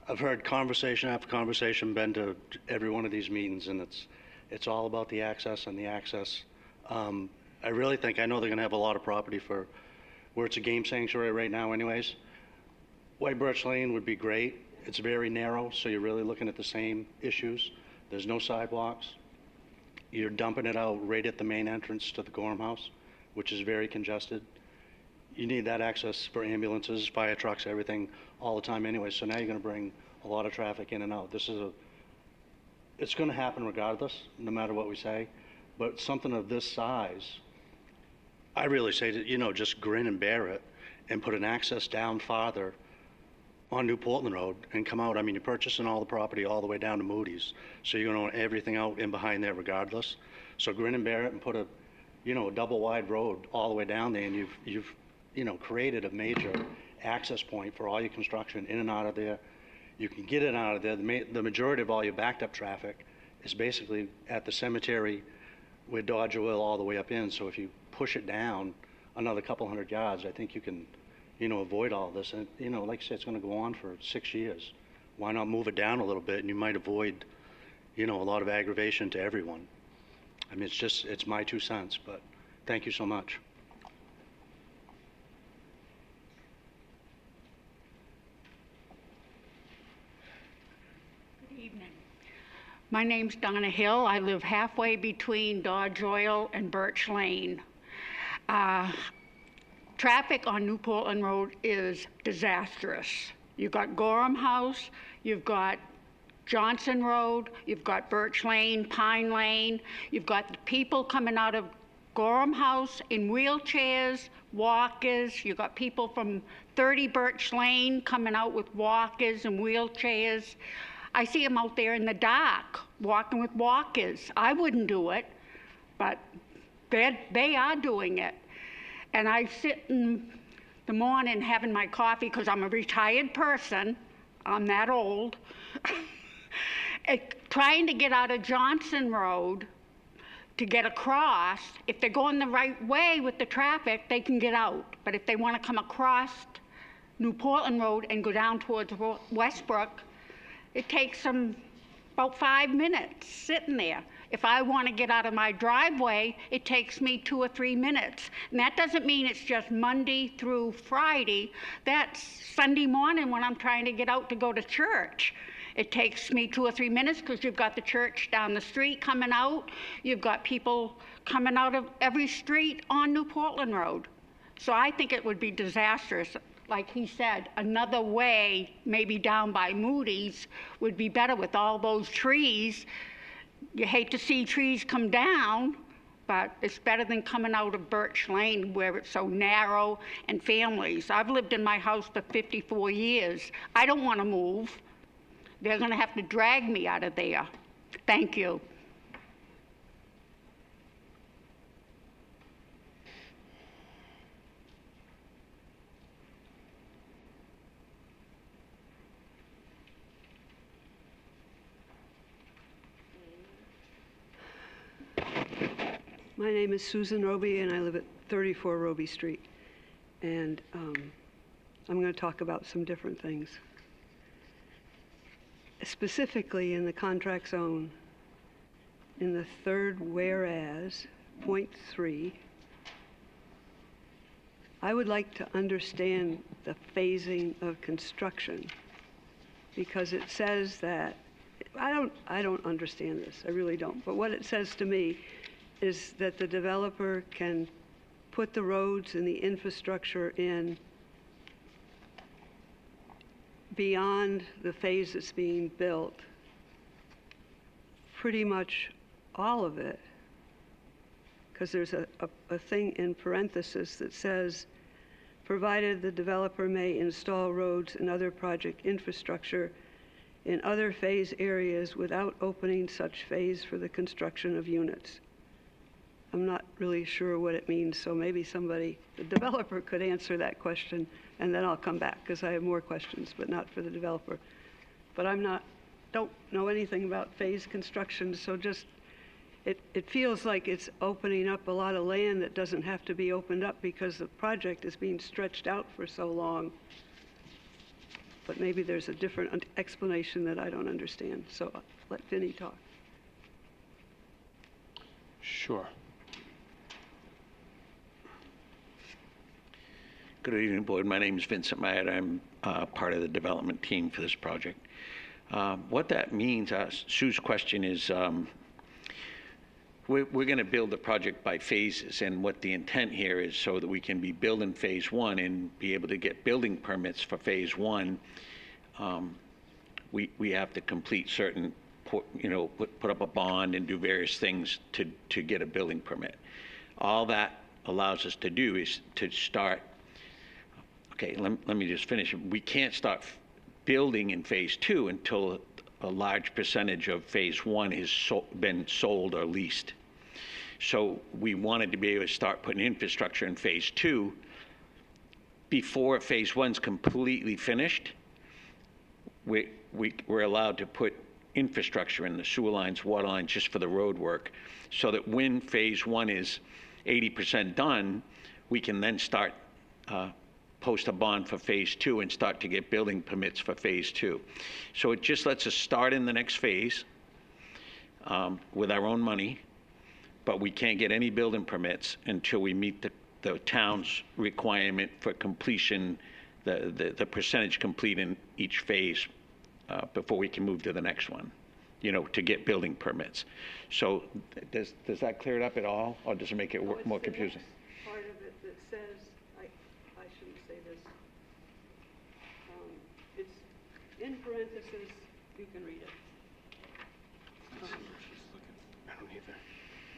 I've heard conversation after conversation, been to every one of these meetings, and it's all about the access and the access. I really think, I know they're gonna have a lot of property for where it's a game sanctuary right now anyways. White Birch Lane would be great. It's very narrow, so you're really looking at the same issues. There's no sidewalks. You're dumping it out right at the main entrance to the Gorham House, which is very congested. You need that access for ambulances, fire trucks, everything, all the time anyway. So now you're gonna bring a lot of traffic in and out. It's gonna happen regardless, no matter what we say. But something of this size, I really say that, just grin and bear it and put an access down farther on New Portland Road and come out. I mean, you're purchasing all the property all the way down to Moody's. So you're gonna own everything out in behind there regardless. So grin and bear it and put a double wide road all the way down there, and you've created a major access point for all your construction in and out of there. You can get it out of there. The majority of all your backed up traffic is basically at the cemetery where Dodge Oil all the way up in. So if you push it down another couple hundred yards, I think you can, avoid all this. And, like I said, it's gonna go on for 6 years. Why not move it down a little bit, and you might avoid, a lot of aggravation to everyone. I mean, it's my 2 cents, but thank you so much. My name's Donna Hill. I live halfway between Dodge Oil and Birch Lane. Traffic on New Portland Road is disastrous. You've got Gorham House, you've got Johnson Road, you've got Birch Lane, Pine Lane, you've got the people coming out of Gorham House in wheelchairs, walkers, you've got people from 30 Birch Lane coming out with walkers and wheelchairs. I see them out there in the dark, walking with walkers. I wouldn't do it, but they are doing it. And I sit in the morning having my coffee, because I'm a retired person, I'm that old, trying to get out of Johnson Road to get across. If they're going the right way with the traffic, they can get out. But if they want to come across New Portland Road and go down towards Westbrook, it takes them about 5 minutes sitting there. If I want to get out of my driveway, it takes me 2 or 3 minutes. And that doesn't mean it's just Monday through Friday. That's Sunday morning when I'm trying to get out to go to church. It takes me 2 or 3 minutes because you've got the church down the street coming out. You've got people coming out of every street on New Portland Road. So I think it would be disastrous. Like he said, another way, maybe down by Moody's, would be better with all those trees. You hate to see trees come down, but it's better than coming out of Birch Lane where it's so narrow and families. I've lived in my house for 54 years. I don't want to move. They're going to have to drag me out of there. Thank you. My name is Susan Roby, and I live at 34 Roby Street. And I'm going to talk about some different things. Specifically in the contract zone, in the third whereas, point 3, I would like to understand the phasing of construction, because it says that, I don't understand this, I really don't, but what it says to me is that the developer can put the roads and the infrastructure in beyond the phase that's being built, pretty much all of it, because there's a thing in parenthesis that says, provided the developer may install roads and other project infrastructure in other phase areas without opening such phase for the construction of units. I'm not really sure what it means, so maybe somebody, the developer, could answer that question, and then I'll come back, because I have more questions, but not for the developer. But don't know anything about phase construction, so just, it feels like it's opening up a lot of land that doesn't have to be opened up because the project is being stretched out for so long. But maybe there's a different explanation that I don't understand, so let Vinnie talk. Sure. Good evening, Board. My name is Vincent Matt. I'm part of the development team for this project. What that means, Sue's question is, we're going to build the project by phases, and what the intent here is so that we can be building phase 1 and be able to get building permits for phase 1. We have to complete certain, put up a bond and do various things to get a building permit. All that allows us to do is to start. Okay, let me just finish. We can't start building in phase 2 until a large percentage of phase 1 has been sold or leased. So we wanted to be able to start putting infrastructure in phase 2 before phase 1's completely finished. We're allowed to put infrastructure in, the sewer lines, water lines, just for the road work, so that when phase 1 is 80% done, we can then start post a bond for phase 2 and start to get building permits for phase 2. So it just lets us start in the next phase with our own money, but we can't get any building permits until we meet the town's requirement for completion, the percentage complete in each phase before we can move to the next one, to get building permits. So does that clear it up at all, or does it make it more confusing? Part of it that says, I shouldn't say this. It's in parentheses, you can read it. I don't either.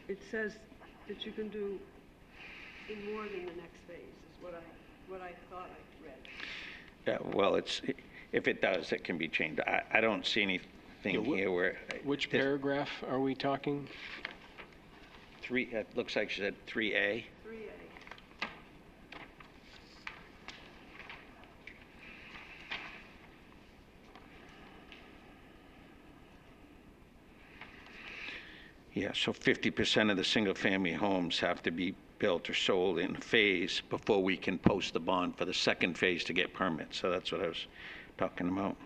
It says that you can do in more than the next phase, is what I thought I read. Yeah, well, if it does, it can be changed. I don't see anything here where. Which paragraph are we talking? 3, it looks like she said 3A. 3A. Yeah, so 50% of the single-family homes have to be built or sold in a phase before we can post the bond for the second phase to get permits. So that's what I was talking about.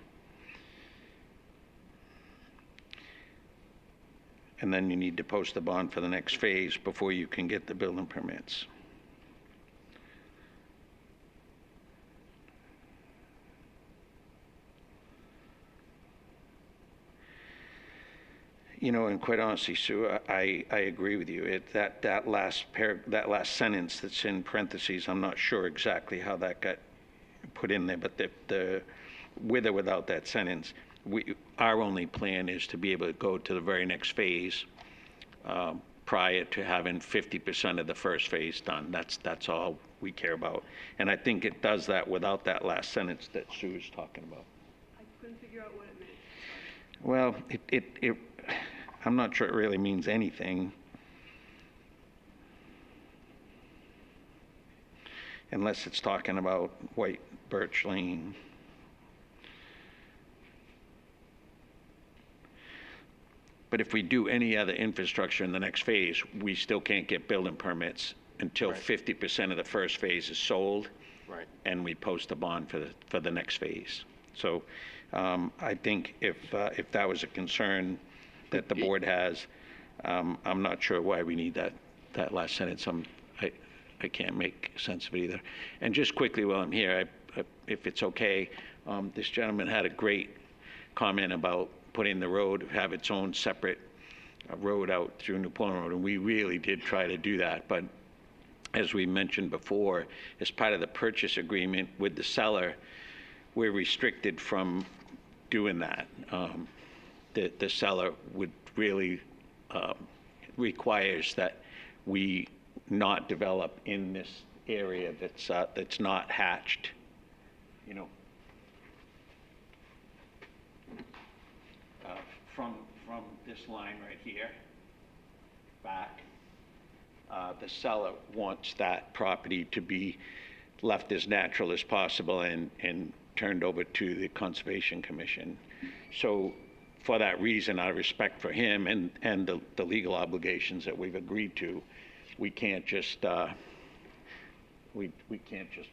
and then you need to post the bond for the next phase before you can get the building permits. You know, and quite honestly, Sue, I agree with you. That last sentence that's in parentheses, I'm not sure exactly how that got put in there, but the with or without that sentence, our only plan is to be able to go to the very next phase prior to having 50% of the first phase done. That's all we care about. And I think it does that without that last sentence that Sue was talking about. I couldn't figure out what it meant. Well, I'm not sure it really means anything. Unless it's talking about White Birch Lane. But if we do any other infrastructure in the next phase, we still can't get building permits until 50% of the first phase is sold. Right. And we post a bond for the next phase. So I think if that was a concern that the board has, I'm not sure why we need that last sentence. I can't make sense of it either. And just quickly while I'm here, if it's okay, this gentleman had a great comment about putting the road, have its own separate road out through New Portland Road, and we really did try to do that. But as we mentioned before, as part of the purchase agreement with the seller, we're restricted from doing that. The seller would really requires that we not develop in this area that's not hatched, you know. From this line right here back, the seller wants that property to be left as natural as possible and turned over to the Conservation Commission. So for that reason, out of respect for him and the legal obligations that we've agreed to, we can't just we can't just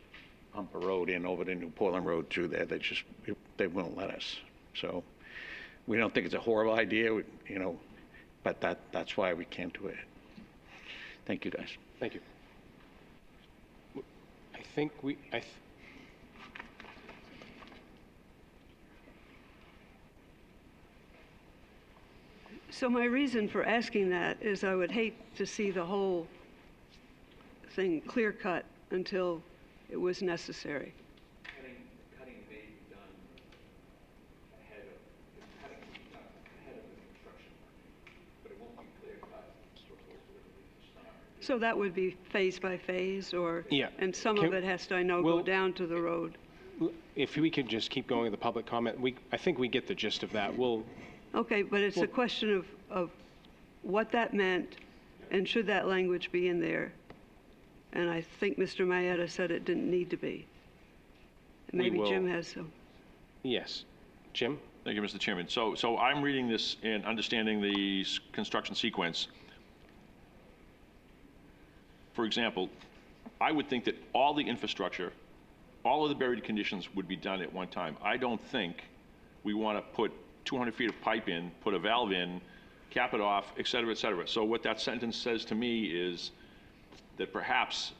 pump a road in over the New Portland Road through there. They won't let us. So we don't think it's a horrible idea, you know, but that's why we can't do it. Thank you, guys. Thank you. I think So my reason for asking that is I would hate to see the whole thing clear-cut until it was necessary. Cutting may be done ahead of the construction, but it won't be clear cut. So that would be phase by phase, or? Yeah. And some of it has to, I know, go down to the road. If we could just keep going with the public comment, I think we get the gist of that. Okay, but it's a question of what that meant, and should that language be in there? And I think Mr. Mayetta said it didn't need to be. Maybe Jim has some. Yes. Jim? Thank you, Mr. Chairman. So I'm reading this and understanding the construction sequence. For example, I would think that all the infrastructure, all of the buried conditions would be done at one time. I don't think we want to put 200 feet of pipe in, put a valve in, cap it off, et cetera, et cetera. So what that sentence says to me is that perhaps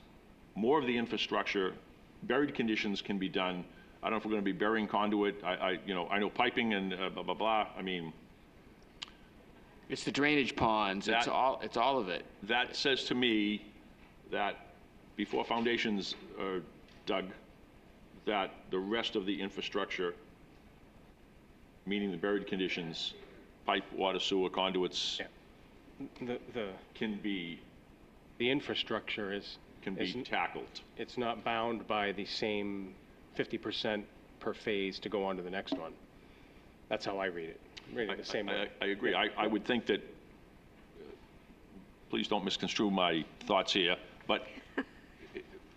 more of the infrastructure, buried conditions can be done. I don't know if we're going to be burying conduit. I know piping and blah, blah, blah. I mean, It's the drainage ponds, it's all of it. that says to me that before foundations are dug, that the rest of the infrastructure, meaning the buried conditions, pipe, water, sewer, conduits, can be... The infrastructure can be tackled. It's not bound by the same 50% per phase to go on to the next one. That's how I read it. Read it the same way. I agree. I would think that, please don't misconstrue my thoughts here, but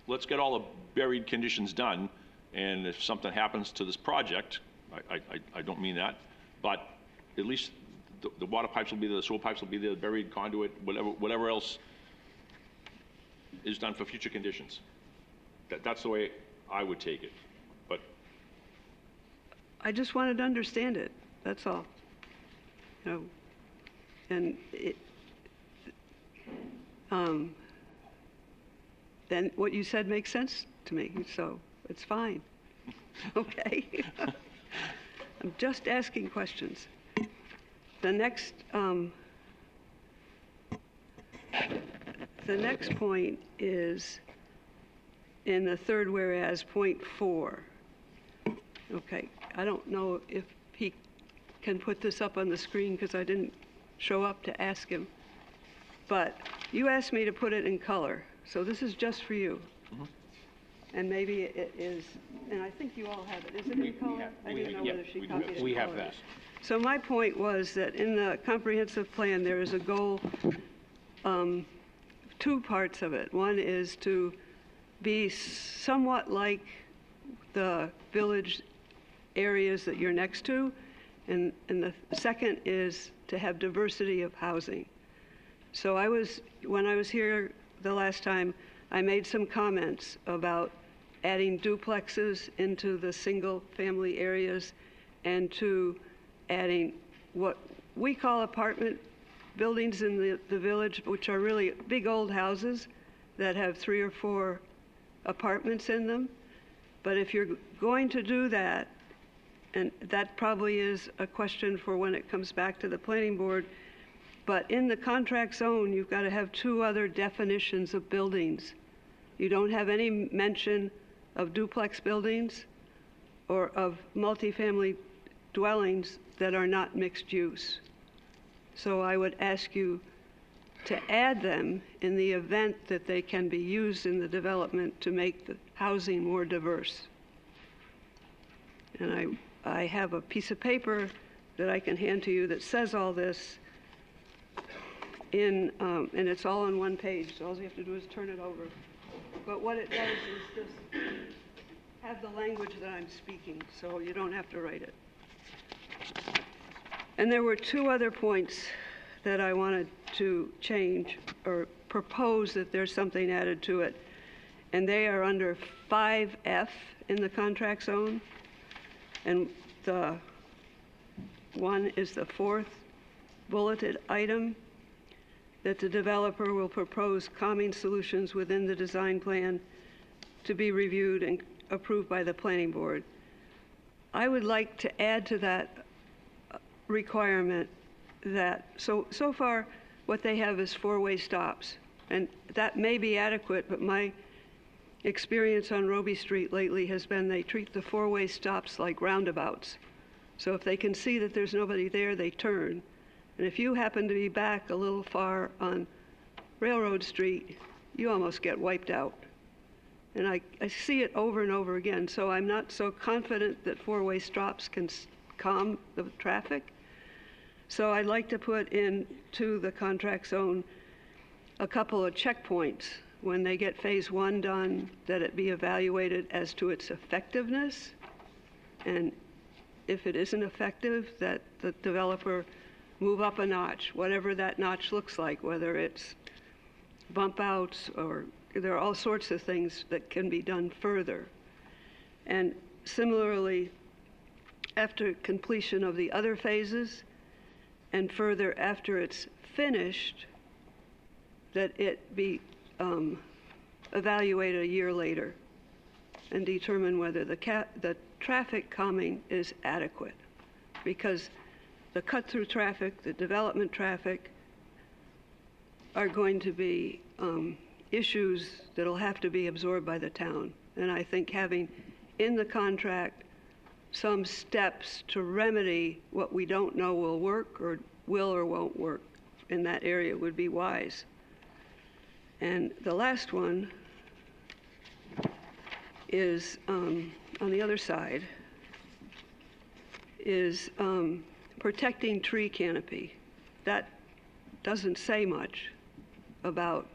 let's get all the buried conditions done, and if something happens to this project, I don't mean that, but at least the water pipes will be there, the sewer pipes will be there, the buried conduit, whatever else is done for future conditions. That's the way I would take it, but... I just wanted to understand it, that's all. You know, And then what you said makes sense to me, so it's fine. Okay? I'm just asking questions. The next point is in the third whereas, point 4. Okay, I don't know if he can put this up on the screen because I didn't show up to ask him. But you asked me to put it in color, so this is just for you. And maybe it is, and I think you all have it. Is it in color? I didn't know whether she copied it. We have that. So my point was that in the comprehensive plan, there is a goal, 2 parts of it. One is to be somewhat like the village areas that you're next to, and the second is to have diversity of housing. So when I was here the last time, I made some comments about adding duplexes into the single-family areas and to adding what we call apartment buildings in the village, which are really big old houses that have 3 or 4 apartments in them. But if you're going to do that, and that probably is a question for when it comes back to the planning board, but in the contract zone, you've got to have 2 other definitions of buildings. You don't have any mention of duplex buildings or of multifamily dwellings that are not mixed use. So I would ask you to add them in the event that they can be used in the development to make the housing more diverse. And I have a piece of paper that I can hand to you that says all this and it's all on one page, so all you have to do is turn it over. But what it does is just have the language that I'm speaking, so you don't have to write it. And there were 2 other points that I wanted to change or propose that there's something added to it. And they are under 5F in the contract zone. And the one is the 4th bulleted item, that the developer will propose calming solutions within the design plan to be reviewed and approved by the planning board. I would like to add to that requirement that, so far what they have is 4-way stops, and that may be adequate, but my experience on Roby Street lately has been they treat the 4-way stops like roundabouts. So if they can see that there's nobody there, they turn. And if you happen to be back a little far on Railroad Street, you almost get wiped out. And I see it over and over again, so I'm not so confident that 4-way stops can calm the traffic. So I'd like to put into the contract zone a couple of checkpoints when they get phase 1 done, that it be evaluated as to its effectiveness. And if it isn't effective, that the developer move up a notch, whatever that notch looks like, whether it's bump outs or there are all sorts of things that can be done further. And similarly, after completion of the other phases and further after it's finished, that it be evaluated a year later and determine whether the traffic calming is adequate. Because the cut-through traffic, the development traffic, are going to be issues that'll have to be absorbed by the town. And I think having in the contract some steps to remedy what we don't know will work or will or won't work in that area would be wise. And the last one is, on the other side, is protecting tree canopy. That doesn't say much about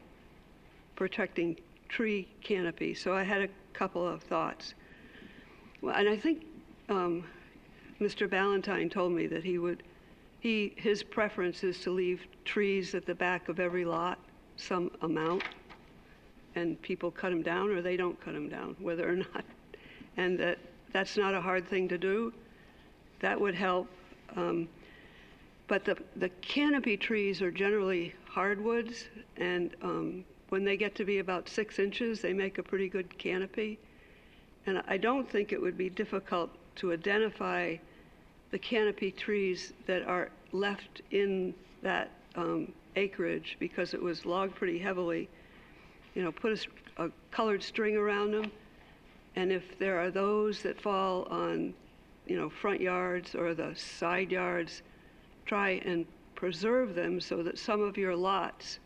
protecting tree canopy, so I had a couple of thoughts. Well, and I think Mr. Ballantyne told me that his preference is to leave trees at the back of every lot, some amount, and people cut them down or they don't cut them down, whether or not, and that's not a hard thing to do. That would help. But the canopy trees are generally hardwoods, and when they get to be about 6 inches, they make a pretty good canopy. And I don't think it would be difficult to identify the canopy trees that are left in that acreage because it was logged pretty heavily. You know, put a colored string around them, and if there are those that fall on, you know, front yards or the side yards, try and preserve them so that some of your lots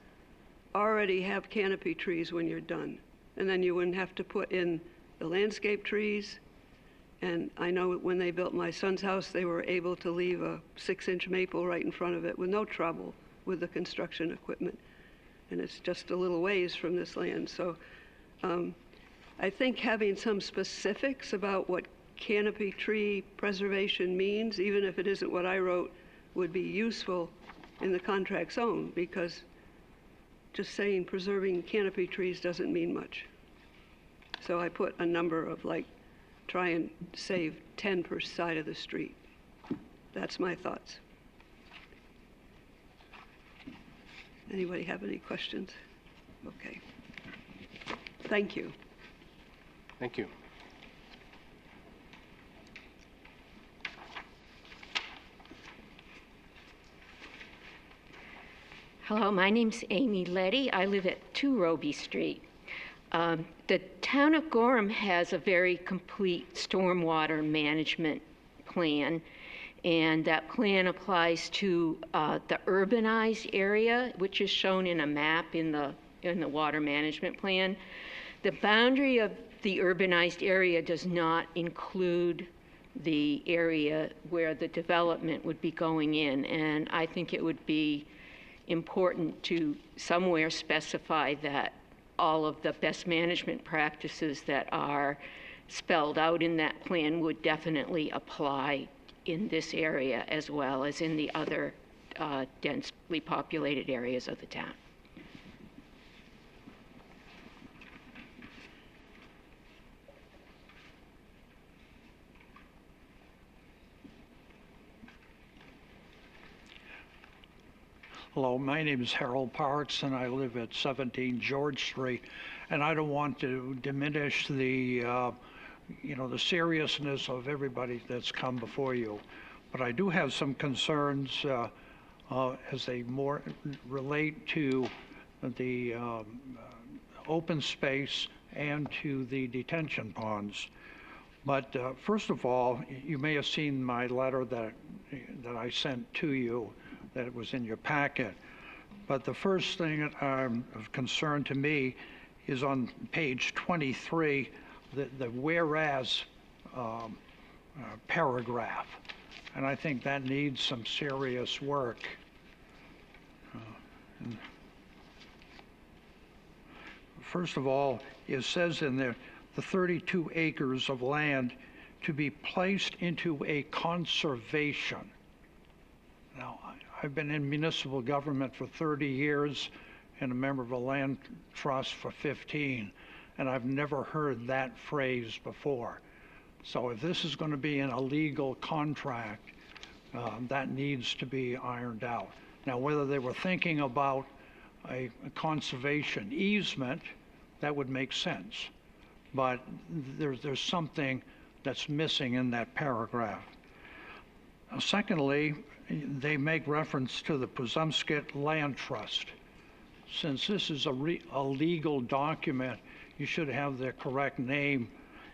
already have canopy trees when you're done. And then you wouldn't have to put in the landscape trees. And I know when they built my son's house, they were able to leave a 6-inch maple right in front of it with no trouble with the construction equipment. And it's just a little ways from this land. So I think having some specifics about what canopy tree preservation means, even if it isn't what I wrote, would be useful in the contract zone, because just saying preserving canopy trees doesn't mean much. So I put a number of, like, try and save 10 per side of the street. That's my thoughts. Anybody have any questions? Okay. Thank you. Thank you. Hello, my name's Amy Letty. I live at 2 Roby Street. The town of Gorham has a very complete stormwater management plan, and that plan applies to the urbanized area, which is shown in a map in the water management plan. The boundary of the urbanized area does not include the area where the development would be going in, and I think it would be important to somewhere specify that all of the best management practices that are spelled out in that plan would definitely apply in this area as well as in the other densely populated areas of the town. Hello, my name is Harold Parks, and I live at 17 George Street. And I don't want to diminish the, the seriousness of everybody that's come before you, but I do have some concerns as they more relate to the open space and to the detention ponds. But first of all, you may have seen my letter that I sent to you, that was in your packet. But the first thing of concern to me is on page 23, the whereas paragraph. And I think that needs some serious work. First of all, it says in there, the 32 acres of land to be placed into a conservation. Now, I've been in municipal government for 30 years and a member of a land trust for 15, and I've never heard that phrase before. So if this is going to be in a legal contract, that needs to be ironed out. Now, whether they were thinking about a conservation easement, that would make sense. But there's something that's missing in that paragraph. Secondly, they make reference to the Presumpscot Land Trust. Since this is a legal document, you should have the correct name,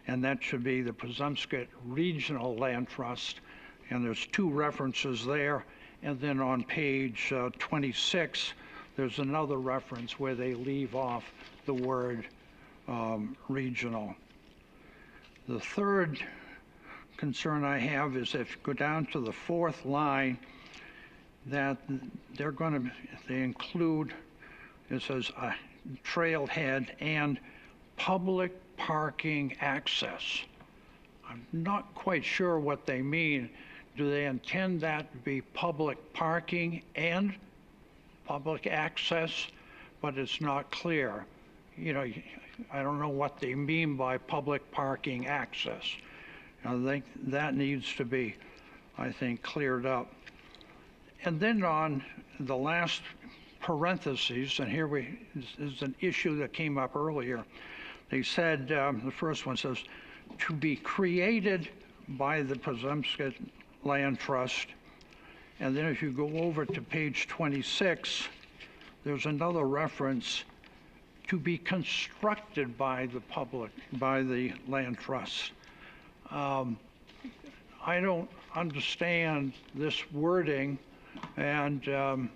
and that should be the Presumpscot Regional Land Trust. And there's 2 references there. And then on page 26, there's another reference where they leave off the word regional. The third concern I have is if you go down to the 4th line, that they include, it says trailhead and public parking access. I'm not quite sure what they mean. Do they intend that to be public parking and public access? But it's not clear. You know, I don't know what they mean by public parking access. I think that needs to be, cleared up. And then on the last parentheses, and here this is an issue that came up earlier. They said, the first one says, to be created by the Pozemsky Land Trust. And then if you go over to page 26, there's another reference to be constructed by the land trust. I don't understand this wording, and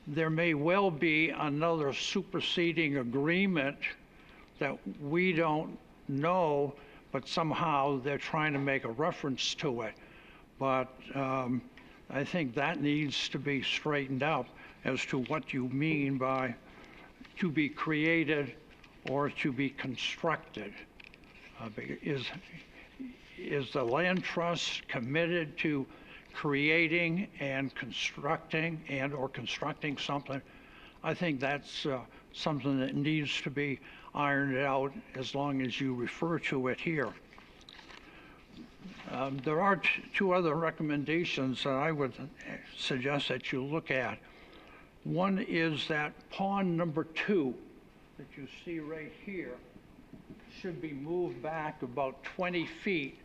there may well be another superseding agreement that we don't know, but somehow they're trying to make a reference to it. But I think that needs to be straightened out as to what you mean by to be created or to be constructed. Is the land trust committed to creating and constructing or constructing something? I think that's something that needs to be ironed out as long as you refer to it here. There are two other recommendations that I would suggest that you look at. One is that pond number 2 that you see right here should be moved back about 20 feet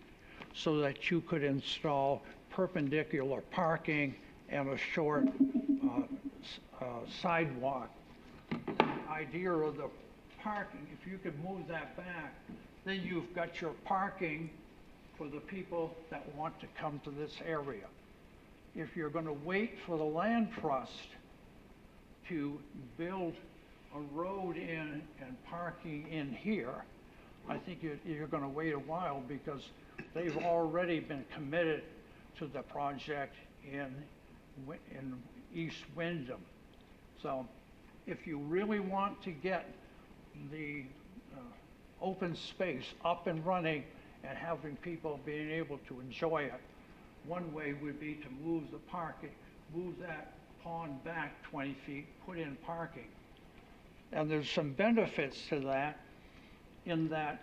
so that you could install perpendicular parking and a short sidewalk. The idea of the parking, if you could move that back, then you've got your parking for the people that want to come to this area. If you're going to wait for the land trust to build a road in and parking in here, I think you're going to wait a while because they've already been committed to the project in East Wyndham. So if you really want to get the open space up and running and having people being able to enjoy it, one way would be to move the parking, move that pond back 20 feet, put in parking. And there's some benefits to that in that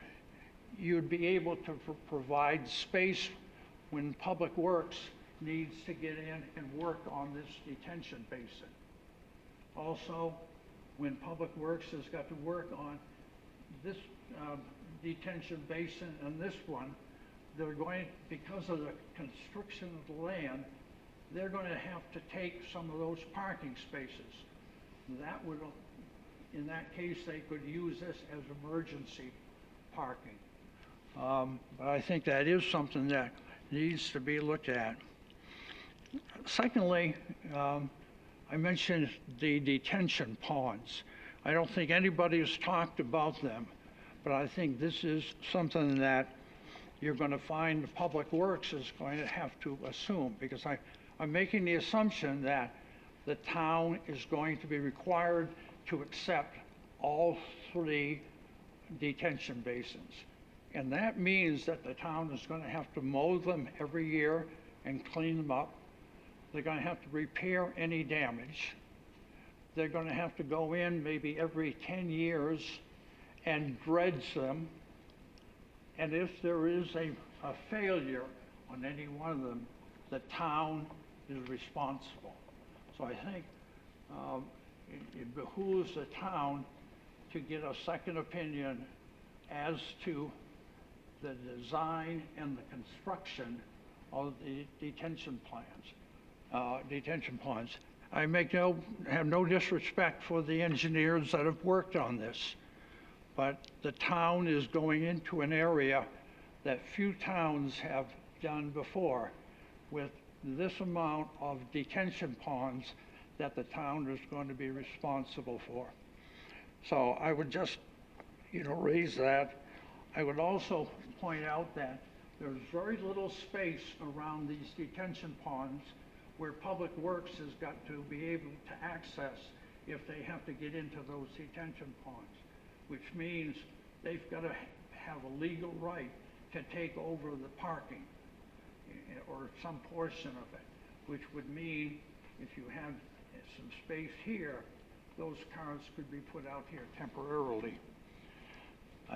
you'd be able to provide space when Public Works needs to get in and work on this detention basin. Also, when Public Works has got to work on this detention basin and this one, they're going, because of the constriction of the land, they're going to have to take some of those parking spaces. That would, in that case, they could use this as emergency parking. But I think that is something that needs to be looked at. Secondly, I mentioned the detention ponds. I don't think anybody has talked about them, but I think this is something that you're going to find the Public Works is going to have to assume, because I'm making the assumption that the town is going to be required to accept all 3 detention basins. And that means that the town is going to have to mow them every year and clean them up. They're going to have to repair any damage. They're going to have to go in maybe every 10 years and dredge them. And if there is a failure on any one of them, the town is responsible. So I think it behooves the town to get a second opinion as to the design and the construction of the detention ponds. I have no disrespect for the engineers that have worked on this, but the town is going into an area that few towns have done before with this amount of detention ponds that the town is going to be responsible for. So I would just, raise that. I would also point out that there's very little space around these detention ponds where Public Works has got to be able to access if they have to get into those detention ponds, which means they've got to have a legal right to take over the parking or some portion of it, which would mean if you have some space here, those cars could be put out here temporarily.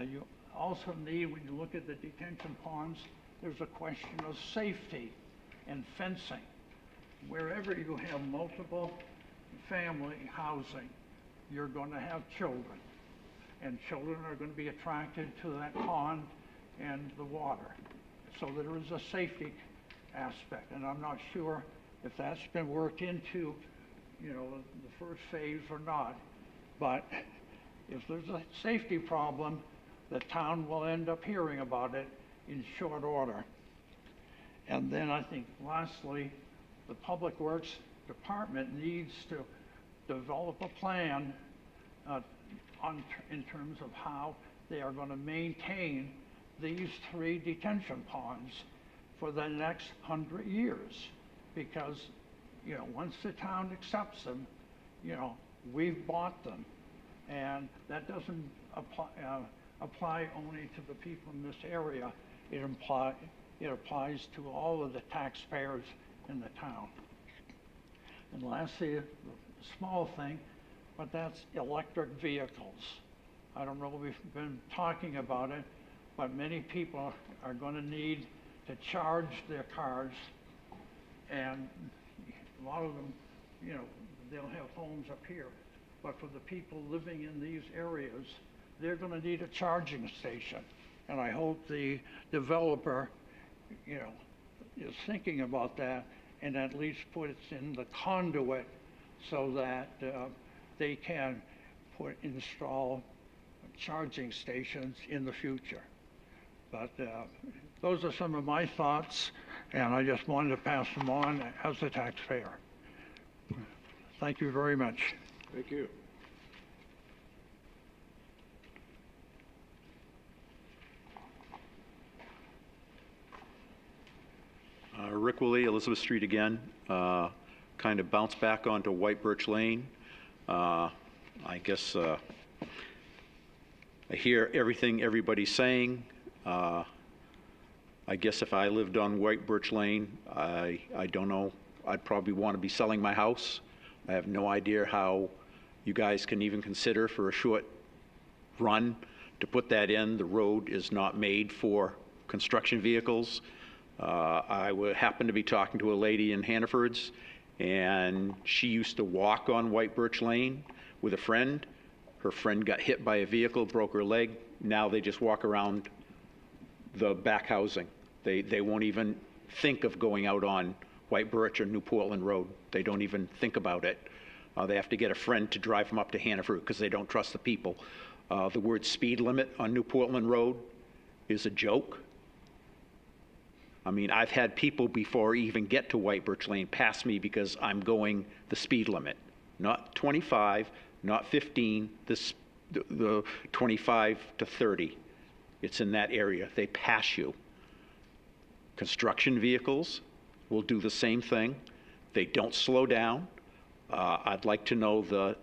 You also need, when you look at the detention ponds, there's a question of safety and fencing. wherever you have multiple family housing, you're going to have children. And children are going to be attracted to that pond and the water. So there is a safety aspect, and I'm not sure if that's been worked into, you know, the first phase or not. But if there's a safety problem, the town will end up hearing about it in short order. And then I think lastly, the Public Works Department needs to develop a plan in terms of how they are going to maintain these 3 detention ponds for the next 100 years. Because, you know, once the town accepts them, you know, we've bought them. And that doesn't apply only to the people in this area. It applies to all of the taxpayers in the town. And lastly, a small thing, but that's electric vehicles. I don't know if we've been talking about it, but many people are going to need to charge their cars, and a lot of them, you know, they'll have homes up here. But for the people living in these areas, they're going to need a charging station. And I hope the developer, you know, is thinking about that and at least puts in the conduit so that they can install charging stations in the future. But those are some of my thoughts, and I just wanted to pass them on as a taxpayer. Thank you very much. Thank you. Rick Willie, Elizabeth Street again. Kind of bounce back onto White Birch Lane. I guess I hear everything everybody's saying. I guess if I lived on White Birch Lane, I don't know, I'd probably want to be selling my house. I have no idea how you guys can even consider for a short run to put that in. The road is not made for construction vehicles. I happened to be talking to a lady in Hannaford's, and she used to walk on White Birch Lane with a friend. Her friend got hit by a vehicle, broke her leg. Now they just walk around the back housing. They won't even think of going out on White Birch or New Portland Road. They don't even think about it. They have to get a friend to drive them up to Hannaford because they don't trust the people. The word speed limit on New Portland Road is a joke. I mean, I've had people before even get to White Birch Lane pass me because I'm going the speed limit. Not 25, not 15, the 25 to 30. It's in that area. They pass you. Construction vehicles will do the same thing. They don't slow down. I'd like to know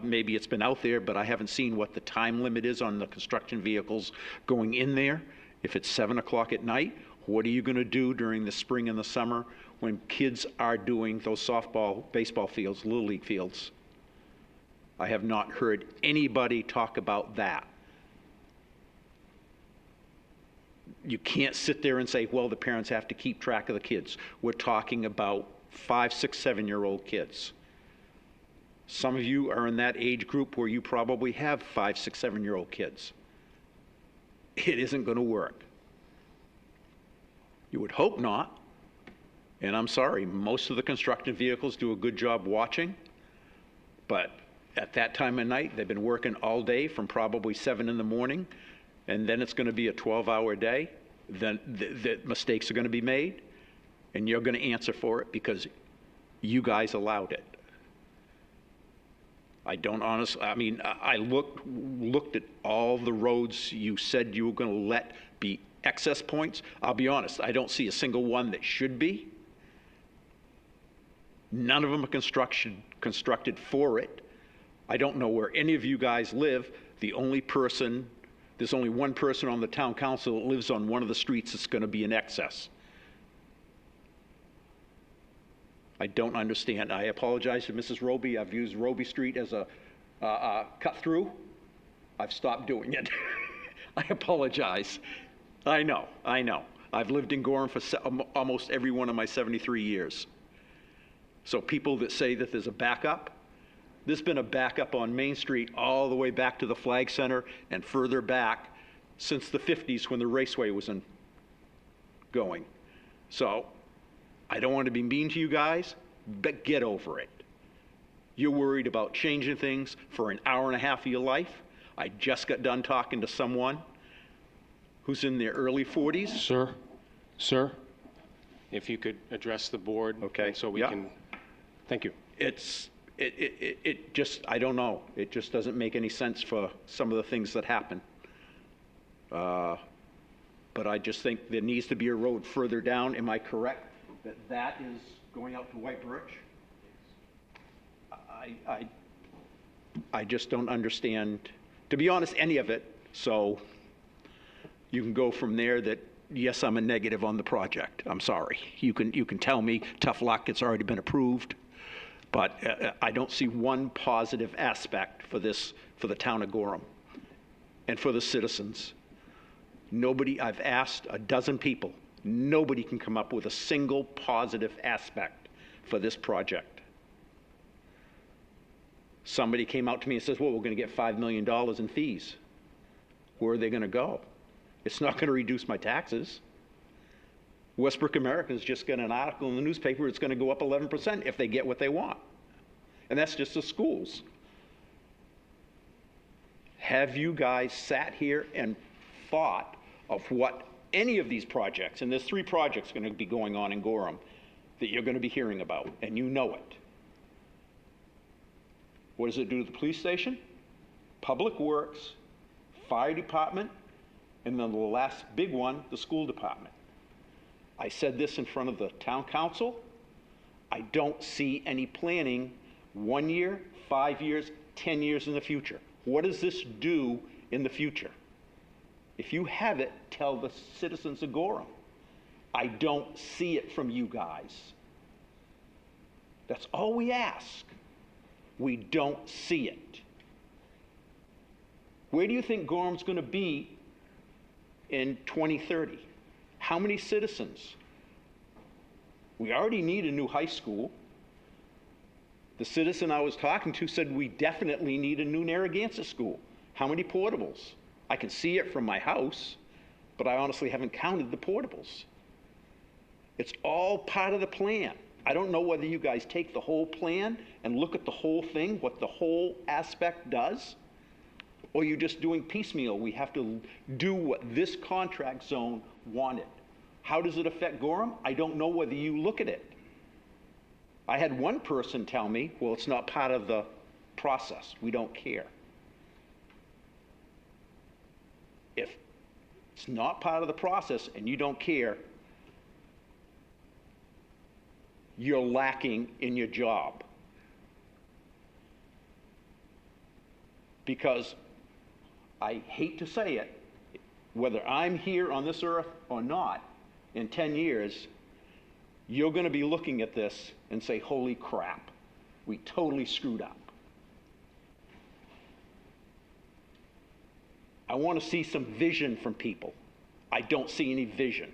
maybe it's been out there, but I haven't seen what the time limit is on the construction vehicles going in there. If it's 7 o'clock at night, what are you going to do during the spring and the summer when kids are doing those softball, baseball fields, Little League fields? I have not heard anybody talk about that. You can't sit there and say, well, the parents have to keep track of the kids. We're talking about 5, 6, 7-year-old kids. Some of you are in that age group where you probably have 5, 6, 7-year-old kids. It isn't going to work. You would hope not. And I'm sorry, most of the construction vehicles do a good job watching, but at that time of night, they've been working all day from probably 7 in the morning, and then it's going to be a 12-hour day. Then the mistakes are going to be made, and you're going to answer for it because you guys allowed it. I don't honestly, I mean, I looked at all the roads you said you were going to let be access points. I'll be honest, I don't see a single one that should be. None of them are constructed for it. I don't know where any of you guys live. There's only one person on the town council that lives on one of the streets that's going to be in excess. I don't understand. I apologize to Mrs. Roby. I've used Roby Street as a cut through. I've stopped doing it. I apologize. I know. I've lived in Gorham for almost every one of my 73 years. So people that say that there's a backup, there's been a backup on Main Street all the way back to the Flag Center and further back since the 50s when the raceway was going. So I don't want to be mean to you guys, but get over it. You're worried about changing things for an hour and a half of your life. I just got done talking to someone who's in their early 40s. Sir, if you could address the board. Okay. So we can, thank you. It just, I don't know. It just doesn't make any sense for some of the things that happen. But I just think there needs to be a road further down. Am I correct that that is going out to White Birch? I just don't understand, to be honest, any of it. So you can go from there that, yes, I'm a negative on the project. I'm sorry. You can tell me, tough luck, it's already been approved. But I don't see one positive aspect for this, for the town of Gorham and for the citizens. Nobody, I've asked a dozen people, nobody can come up with a single positive aspect for this project. Somebody came out to me and says, well, we're going to get $5 million in fees. Where are they going to go? It's not going to reduce my taxes. Westbrook American's just got an article in the newspaper, it's going to go up 11% if they get what they want. And that's just the schools. Have you guys sat here and thought of what any of these projects, and there's 3 projects going to be going on in Gorham that you're going to be hearing about, and you know it. What does it do to the police station? Public Works, Fire Department, and then the last big one, the school department. I said this in front of the town council. I don't see any planning 1 year, 5 years, 10 years in the future. What does this do in the future? If you have it, tell the citizens of Gorham. I don't see it from you guys. That's all we ask. We don't see it. Where do you think Gorham's going to be in 2030? How many citizens? We already need a new high school. The citizen I was talking to said we definitely need a new Narragansett school. How many portables? I can see it from my house, but I honestly haven't counted the portables. It's all part of the plan. I don't know whether you guys take the whole plan and look at the whole thing, what the whole aspect does, or you're just doing piecemeal. We have to do what this contract zone wanted. How does it affect Gorham? I don't know whether you look at it. I had one person tell me, well, it's not part of the process. We don't care. If it's not part of the process and you don't care, you're lacking in your job. Because I hate to say it, whether I'm here on this earth or not, in 10 years, you're going to be looking at this and say, holy crap, we totally screwed up. I want to see some vision from people. I don't see any vision.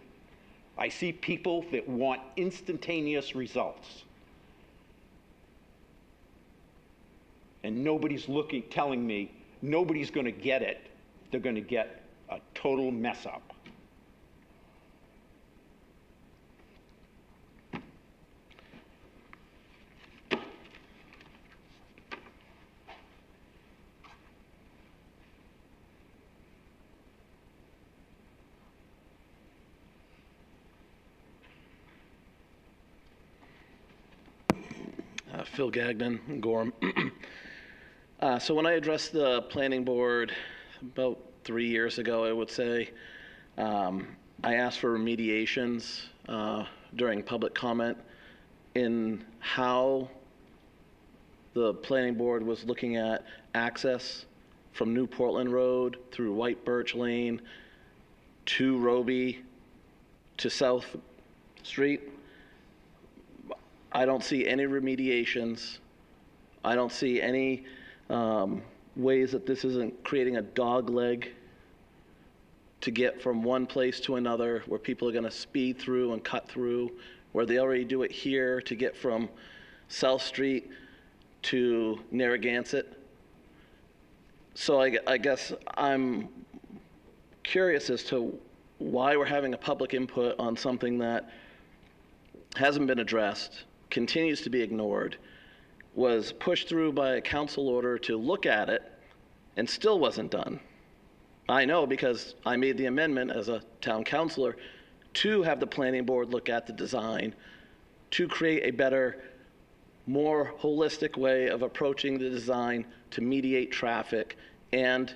I see people that want instantaneous results. And nobody's telling me nobody's going to get it. They're going to get a total mess up. Phil Gagnon, Gorham. So when I addressed the planning board about 3 years ago, I would say, I asked for remediations during public comment in how the planning board was looking at access from New Portland Road through White Birch Lane to Roby to South Street. I don't see any remediations. I don't see any ways that this isn't creating a dog leg to get from one place to another where people are going to speed through and cut through, where they already do it here to get from South Street to Narragansett. So I guess I'm curious as to why we're having a public input on something that hasn't been addressed, continues to be ignored, was pushed through by a council order to look at it, and still wasn't done. I know because I made the amendment as a town councilor to have the planning board look at the design to create a better, more holistic way of approaching the design to mediate traffic and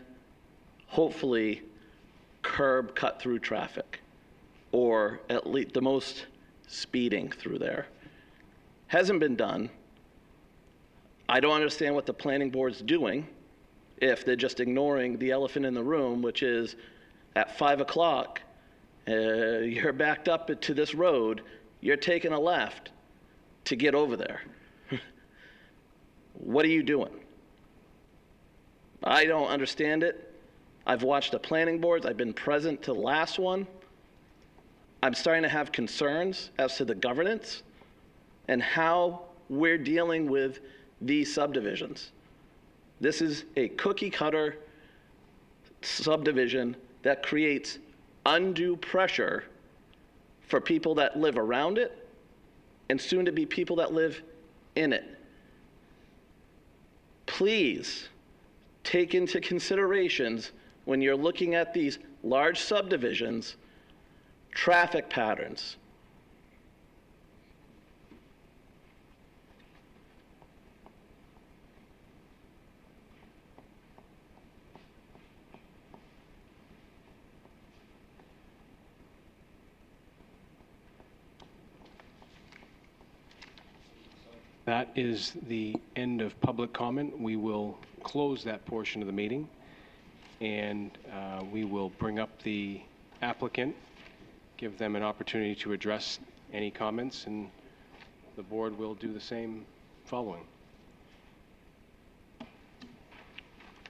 hopefully curb cut-through traffic, or at least the most speeding through there. Hasn't been done. I don't understand what the planning board's doing if they're just ignoring the elephant in the room, which is at 5 o'clock, you're backed up to this road, you're taking a left to get over there. What are you doing? I don't understand it. I've watched the planning boards. I've been present to the last one. I'm starting to have concerns as to the governance and how we're dealing with these subdivisions. This is a cookie cutter subdivision that creates undue pressure for people that live around it and soon to be people that live in it. Please take into considerations when you're looking at these large subdivisions, traffic patterns. That is the end of public comment. We will close that portion of the meeting, and we will bring up the applicant, give them an opportunity to address any comments, and the board will do the same following.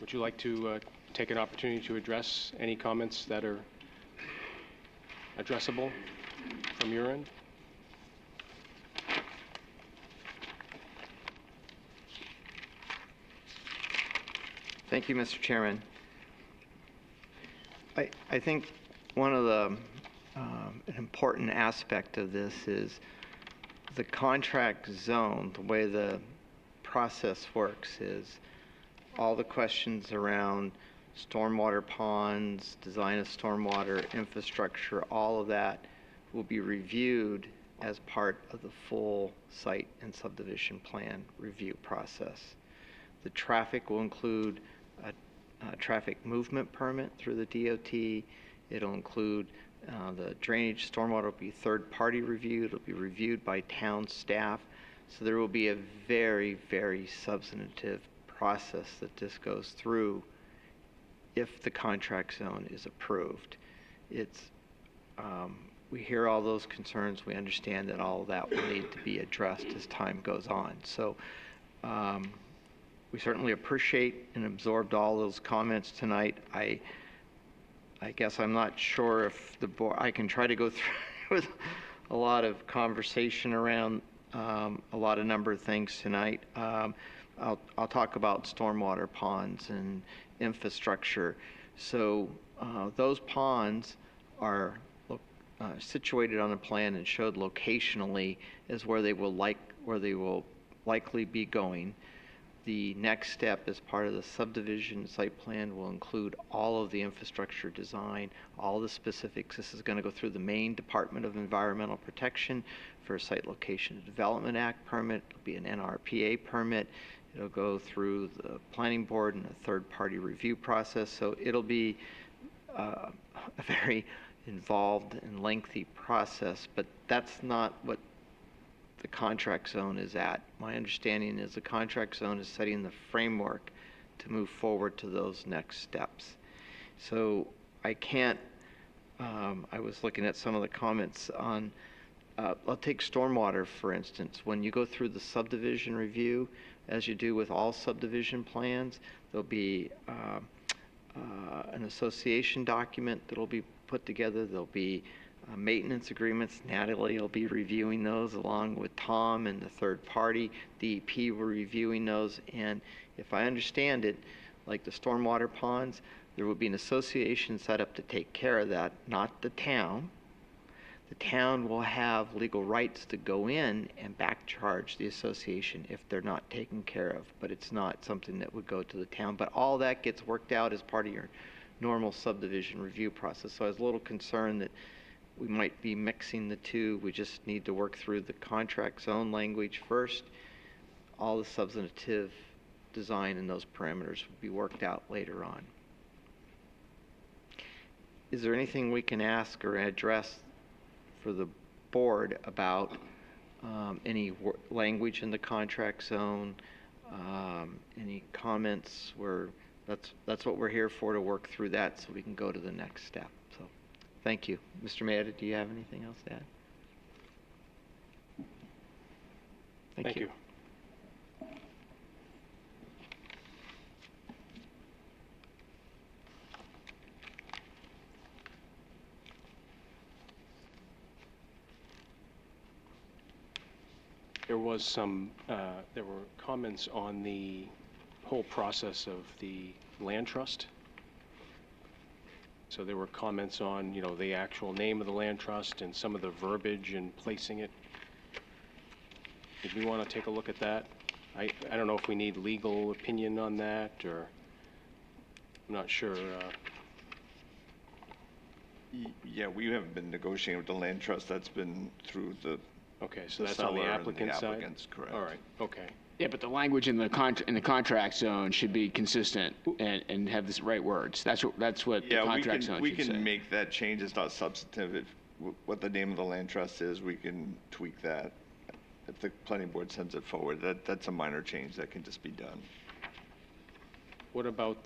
Would you like to take an opportunity to address any comments that are addressable from your end? Thank you, Mr. Chairman. I think one of the an important aspect of this is the contract zone. The way the process works is all the questions around stormwater ponds, design of stormwater infrastructure, all of that will be reviewed as part of the full site and subdivision plan review process. The traffic will include a traffic movement permit through the DOT. It'll include the drainage, stormwater will be third-party reviewed. It'll be reviewed by town staff. So there will be a very, very substantive process that this goes through if the contract zone is approved. It's, we hear all those concerns. We understand that all of that will need to be addressed as time goes on. So we certainly appreciate and absorbed all those comments tonight. I guess I'm not sure if the board, I can try to go through with a lot of conversation around a lot of number of things tonight. I'll talk about stormwater ponds and infrastructure. So those ponds are situated on a plan and showed locationally as where they will likely be going. The next step as part of the subdivision site plan will include all of the infrastructure design, all the specifics. This is going to go through the Maine Department of Environmental Protection for a Site Location Development Act permit. It'll be an NRPA permit. It'll go through the planning board and a third-party review process. So it'll be a very involved and lengthy process, but that's not what the contract zone is at. My understanding is the contract zone is setting the framework to move forward to those next steps. So I can't, I was looking at some of the comments on, I'll take stormwater for instance. When you go through the subdivision review, as you do with all subdivision plans, there'll be an association document that'll be put together. There'll be Maintenance agreements, Natalie will be reviewing those along with Tom and the third party. DEP will be reviewing those, and if I understand it, like the stormwater ponds, there will be an association set up to take care of that, not the town. The town will have legal rights to go in and back charge the association if they're not taken care of, but it's not something that would go to the town. But all that gets worked out as part of your normal subdivision review process. So I was a little concerned that we might be mixing the two. We just need to work through the contract zone language first. All the substantive design and those parameters will be worked out later on. Is there anything we can ask or address for the board about any language in the contract zone? Any comments? That's what we're here for, to work through that so we can go to the next step. So thank you. Mr. Maeda, do you have anything else to add? Thank you. There was some, there were comments on the whole process of the land trust. So there were comments on, you know, the actual name of the land trust and some of the verbiage and placing it. Did we want to take a look at that? I don't know if we need legal opinion on that, or I'm not sure. Yeah, we haven't been negotiating with the land trust. That's been through the Okay, so that's on the seller and applicant side? applicants, correct. All right, okay. Yeah, but the language in the contract zone should be consistent and have the right words. That's what the contract zone we should say. can make that change. It's not substantive. What the name of the land trust is, we can tweak that. If the planning board sends it forward, that's a minor change that can just be done. What about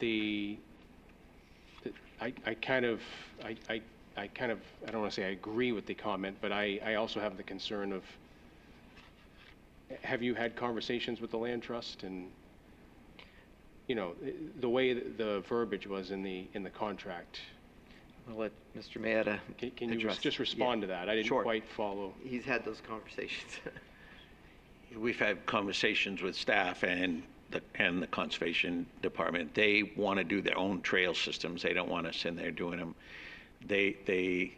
I don't want to say I agree with the comment, but I also have the concern of, have you had conversations with the land trust? And, you know, the way the verbiage was in the contract. I'll let Mr. Maeda Can you address. just respond to that? I didn't Sure. quite follow. He's had those conversations. We've had conversations with staff and the Conservation Department. They want to do their own trail systems. They don't want us in there doing them. They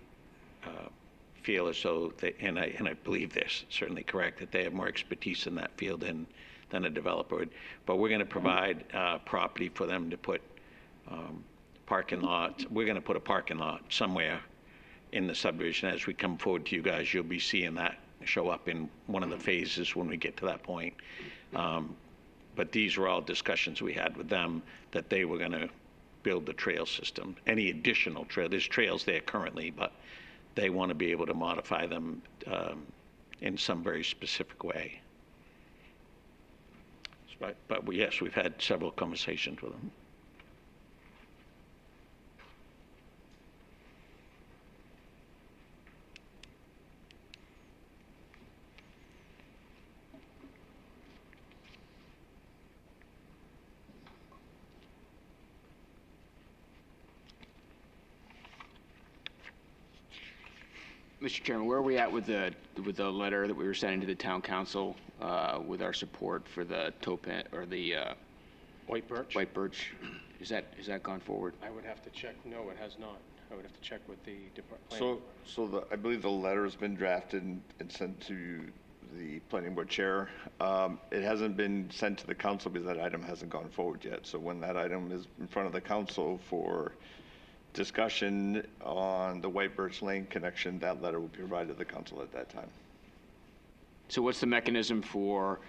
feel as though, and I believe they're certainly correct, that they have more expertise in that field than a developer would. But we're going to provide property for them to put parking lots. We're going to put a parking lot somewhere in the subdivision. As we come forward to you guys, you'll be seeing that show up in one of the phases when we get to that point. But these were all discussions we had with them, that they were going to build the trail system. Any additional trail, there's trails there currently, but they want to be able to modify them in some very specific way. But yes, we've had several conversations with them. Mr. Chairman, where are we at with the letter that we were sending to the town council with our support for the topin or the White birch? White birch. Has that gone forward? I would have to check. No, it has not. I would have to check with the department. I believe the letter has been drafted and sent to the planning board chair. It hasn't been sent to the council because that item hasn't gone forward yet. So when that item is in front of the council for discussion on the White Birch Lane connection, that letter will be provided to the council at that time. So what's the mechanism for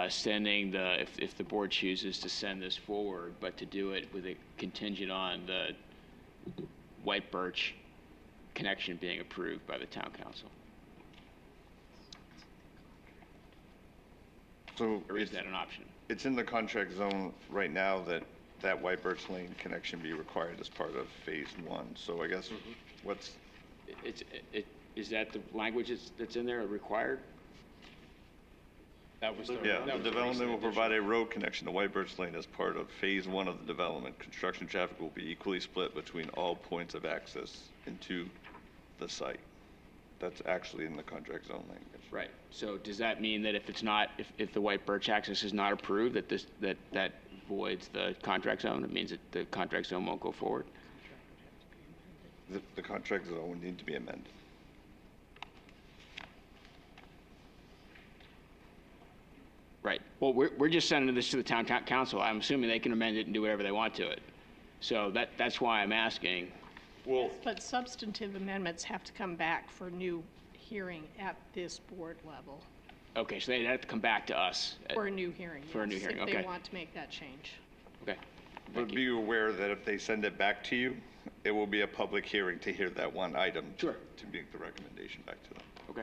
sending if the board chooses to send this forward, but to do it with a contingent on the White Birch connection being approved by the town council? So or is that an option? It's in the contract zone right now that White Birch Lane connection be required as part of phase one. So I guess is that the language that's in there required? That was the development will provide a road connection to White Birch Lane as part of phase one of the development. Construction traffic will be equally split between all points of access into the site. That's actually in the contract zone language. Right. So does that mean that if it's not, if the white birch access is not approved, that that voids the contract zone? It means that the contract zone won't go forward? The contract zone would need to be amended. Right. Well, we're just sending this to the town council. I'm assuming they can amend it and do whatever they want to it. So that's why I'm asking. Well, but substantive amendments have to come back for new hearing at this board level. Okay, so they'd have to come back to us. For a new hearing, For a new yes, hearing, if okay. they want to make that change. Okay. But be aware that if they send it back to you, it will be a public hearing to hear that one item. Sure. To make the recommendation back to them. Okay.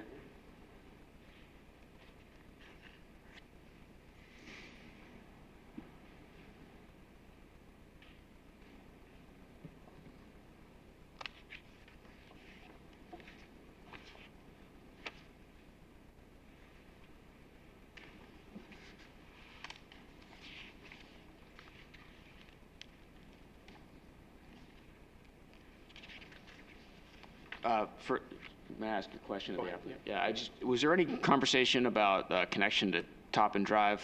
May I ask a question? Yeah, was there any conversation about connection to Toppin Drive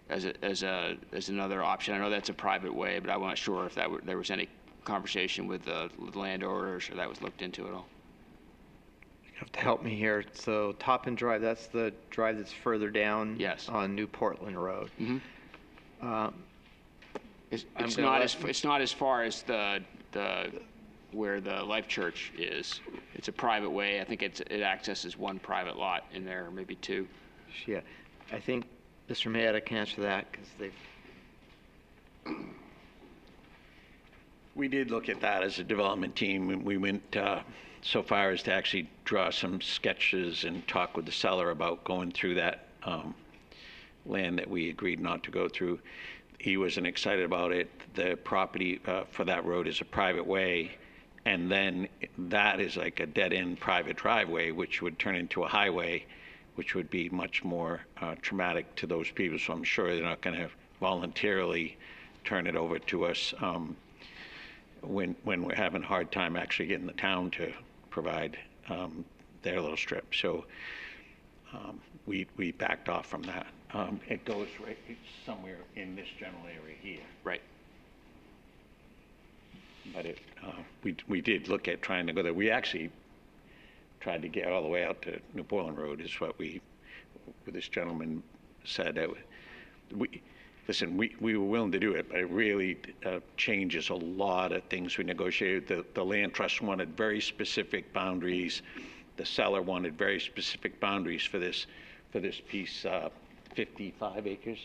as another option? I know that's a private way, but I wasn't sure if there was any conversation with the landowners or that was looked into at all. You have to help me here. So Toppin Drive, that's the drive that's further down. Yes. On New Portland Road. Mm-hmm. It's not as far as the where the Life Church is. It's a private way. I think it accesses one private lot in there, or maybe two. Yeah, I think Mr. Mayetta can answer that because they've. We did look at that as a development team. We went so far as to actually draw some sketches and talk with the seller about going through that land that we agreed not to go through. He wasn't excited about it. The property for that road is a private way, and then that is like a dead-end private driveway, which would turn into a highway, which would be much more traumatic to those people. So I'm sure they're not going to voluntarily turn it over to us when we're having a hard time actually getting the town to provide their little strip. So we backed off from that. It goes right somewhere in this general area here. Right. But we did look at trying to go there. We actually tried to get all the way out to New Portland Road, is what this gentleman said. Listen, we were willing to do it, but it really changes a lot of things we negotiated. The land trust wanted very specific boundaries. The seller wanted very specific boundaries for this piece, 55 acres.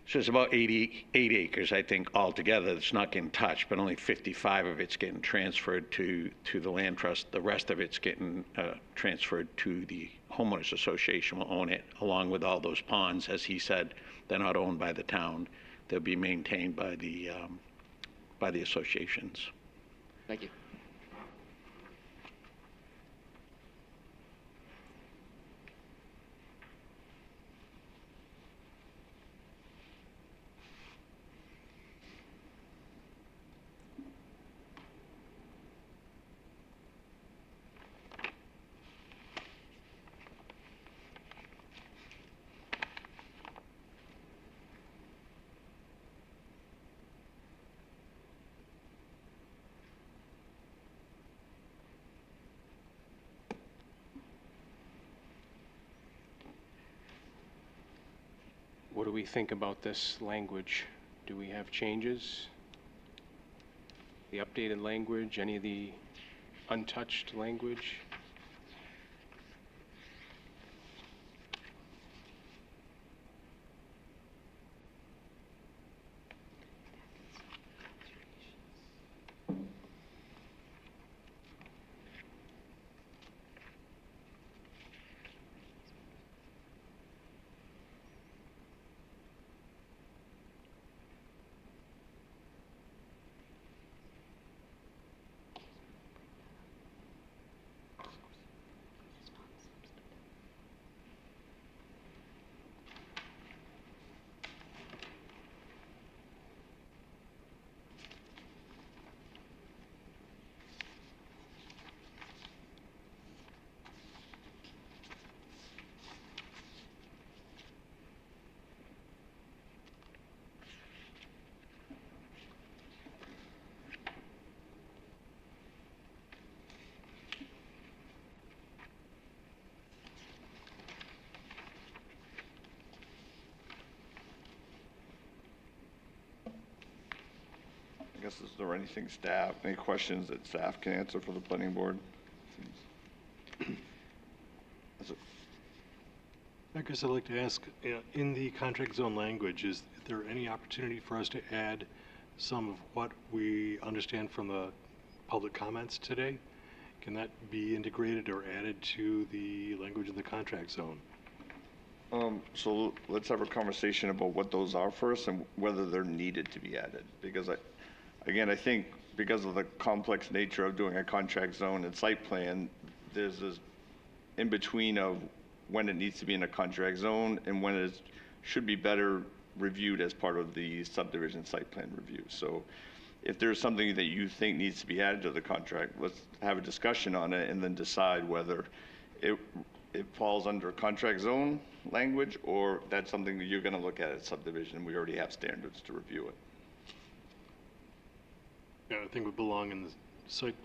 So it's about 88 acres, I think, altogether that's not getting touched, but only 55 of it's getting transferred to the land trust. The rest of it's getting transferred to the homeowners association will own it, along with all those ponds. As he said, they're not owned by the town. They'll be maintained by the associations. Thank you. What do we think about this language? Do we have changes? The updated language, any of the untouched language? guess, is there anything any questions that staff can answer for the planning board? That's it. I guess I'd like to ask, in the contract zone language, is there any opportunity for us to add some of what we understand from the public comments today? Can that be integrated or added to the language in the contract zone? So let's have a conversation about what those are first and whether they're needed to be added. Because I think because of the complex nature of doing a contract zone and site plan, there's this in between of when it needs to be in a contract zone and when it should be better reviewed as part of the subdivision site plan review. So if there's something that you think needs to be added to the contract, let's have a discussion on it and then decide whether it falls under contract zone language or that's something that you're going to look at subdivision. We already have standards to review it. Yeah, I think it would belong in the site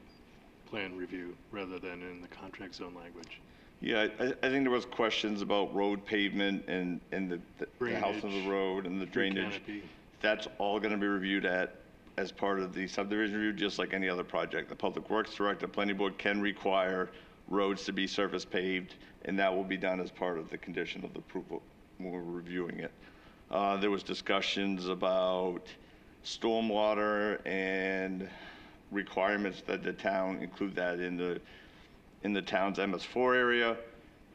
plan review rather than in the contract zone language. Yeah, I think there was questions about road pavement and the health of the road and the drainage. Canopy. That's all going to be reviewed as part of the subdivision review, just like any other project. The Public Works Director, Planning Board can require roads to be surface paved, and that will be done as part of the condition of the approval when we're reviewing it. There was discussions about stormwater and requirements that the town include that in the town's MS4 area.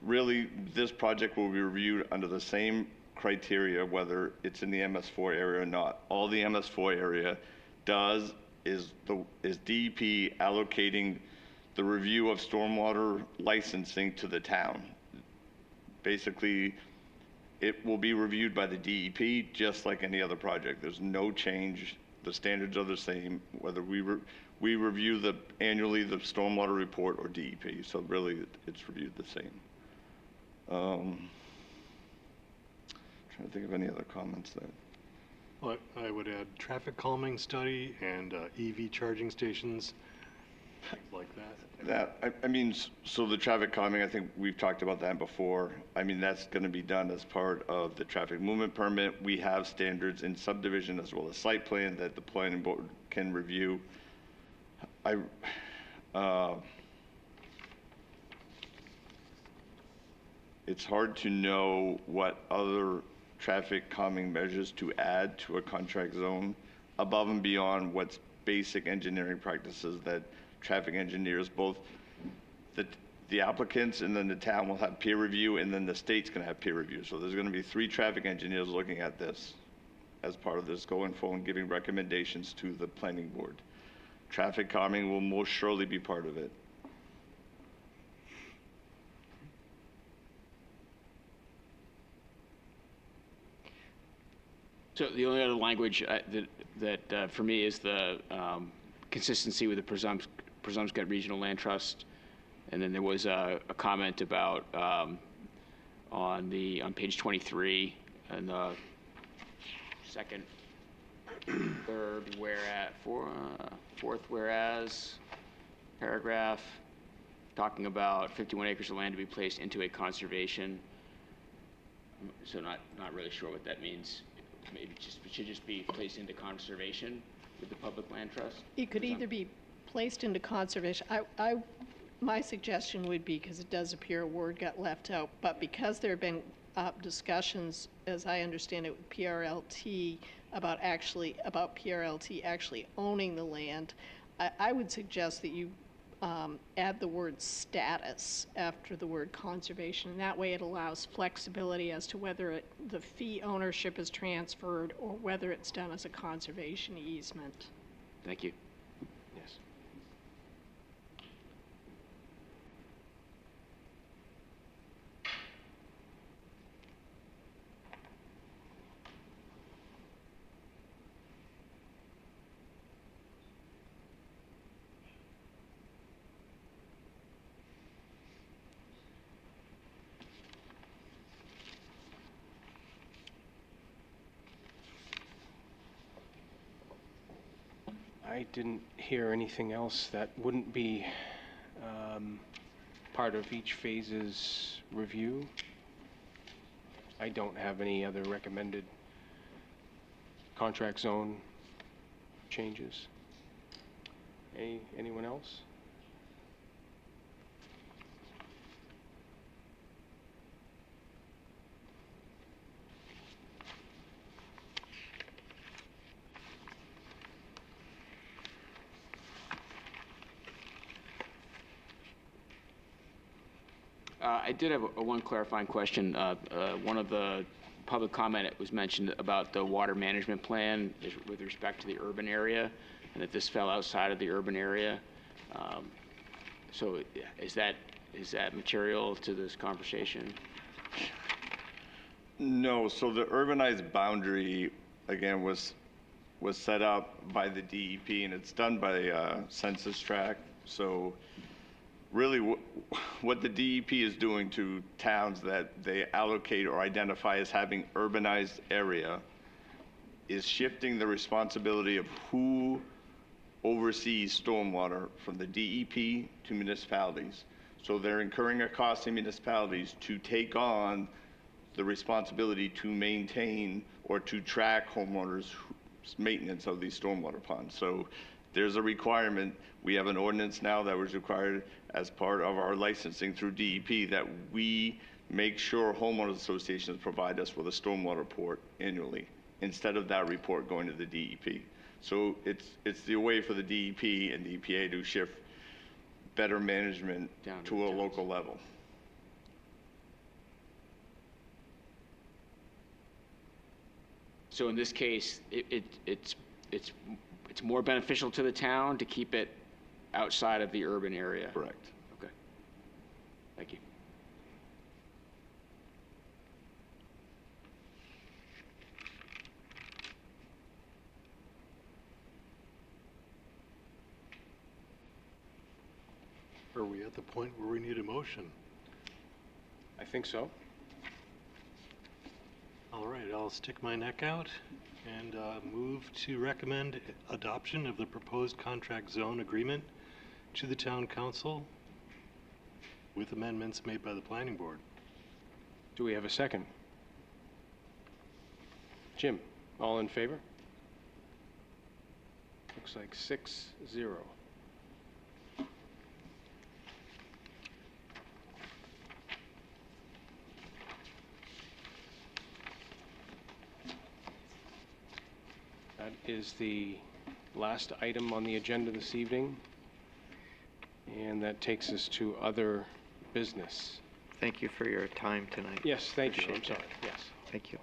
Really, this project will be reviewed under the same criteria, whether it's in the MS4 area or not. All the MS4 area does is DEP allocating the review of stormwater licensing to the town. Basically, it will be reviewed by the DEP just like any other project. There's no change. The standards are the same, whether we review annually the stormwater report or DEP. So really, it's reviewed the same. Trying to think of any other comments there. Well, I would add traffic calming study and EV charging stations, things like that. I mean, so the traffic calming, I think we've talked about that before. I mean, that's going to be done as part of the traffic movement permit. We have standards in subdivision as well as site plan that the planning board can review. It's hard to know what other traffic calming measures to add to a contract zone above and beyond what's basic engineering practices that traffic engineers, both the applicants and then the town will have peer review and then the state's going to have peer review. So there's going to be 3 traffic engineers looking at this as part of this going forward and giving recommendations to the planning board. Traffic calming will most surely be part of it. So the only other language that for me is the consistency with the Presumpscot Regional Land Trust. And then there was a comment about on page 23 and the second, third, fourth whereas paragraph, talking about 51 acres of land to be placed into a conservation. So not really sure what that means. Maybe it should just be placed into conservation with the Public Land Trust? It could either be placed into conservation. My suggestion would be, because it does appear a word got left out, but because there have been discussions, as I understand it, with PRLT about PRLT actually owning the land, I would suggest that you add the word status after the word conservation. And that way it allows flexibility as to whether the fee ownership is transferred or whether it's done as a conservation easement. Thank you. Yes. I didn't hear anything else that wouldn't be part of each phase's review. I don't have any other recommended contract zone changes. Anyone else? I did have one clarifying question. One of the public comment was mentioned about the water management plan with respect to the urban area, and that this fell outside of the urban area. So is that material to this conversation? No, so the urbanized boundary, again, was set up by the DEP, and it's done by census tract. So really what the DEP is doing to towns that they allocate or identify as having urbanized area is shifting the responsibility of who oversees stormwater from the DEP to municipalities. So they're incurring a cost in municipalities to take on the responsibility to maintain or to track homeowners' maintenance of these stormwater ponds. So there's a requirement. We have an ordinance now that was required as part of our licensing through DEP that we make sure homeowners associations provide us with a stormwater report annually instead of that report going to the DEP. So it's the way for the DEP and the EPA to shift better management to a local level. So in this case, it's more beneficial to the town to keep it outside of the urban area? Correct. Okay. Thank you. Are we at the point where we need a motion? I think so. All right, I'll stick my neck out and move to recommend adoption of the proposed contract zone agreement to the town council with amendments made by the planning board. Do we have a second? Jim, all in favor? Looks like 6-0. That is the last item on the agenda this evening. And that takes us to other business. Thank you for your time tonight. Yes, thank you. I'm Appreciate sorry. it. Yes. Thank you.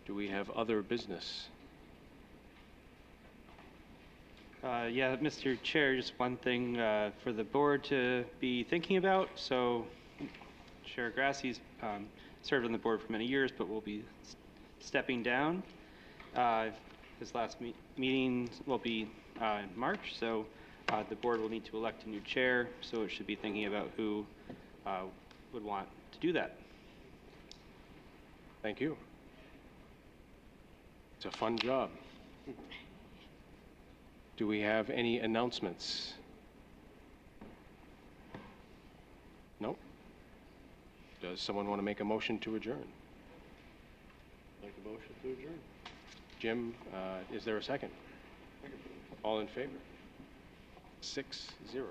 Do we have other business? Yeah, Mr. Chair, just one thing for the board to be thinking about. So Chair Grassi's served on the board for many years, but will be stepping down. His last meeting will be in March, so the board will need to elect a new chair, so it should be thinking about who would want to do that. Thank you. It's a fun job. Do we have any announcements? No? Does someone want to make a motion to adjourn? Make a motion to adjourn. Jim, is there a second? All in favor? 6-0.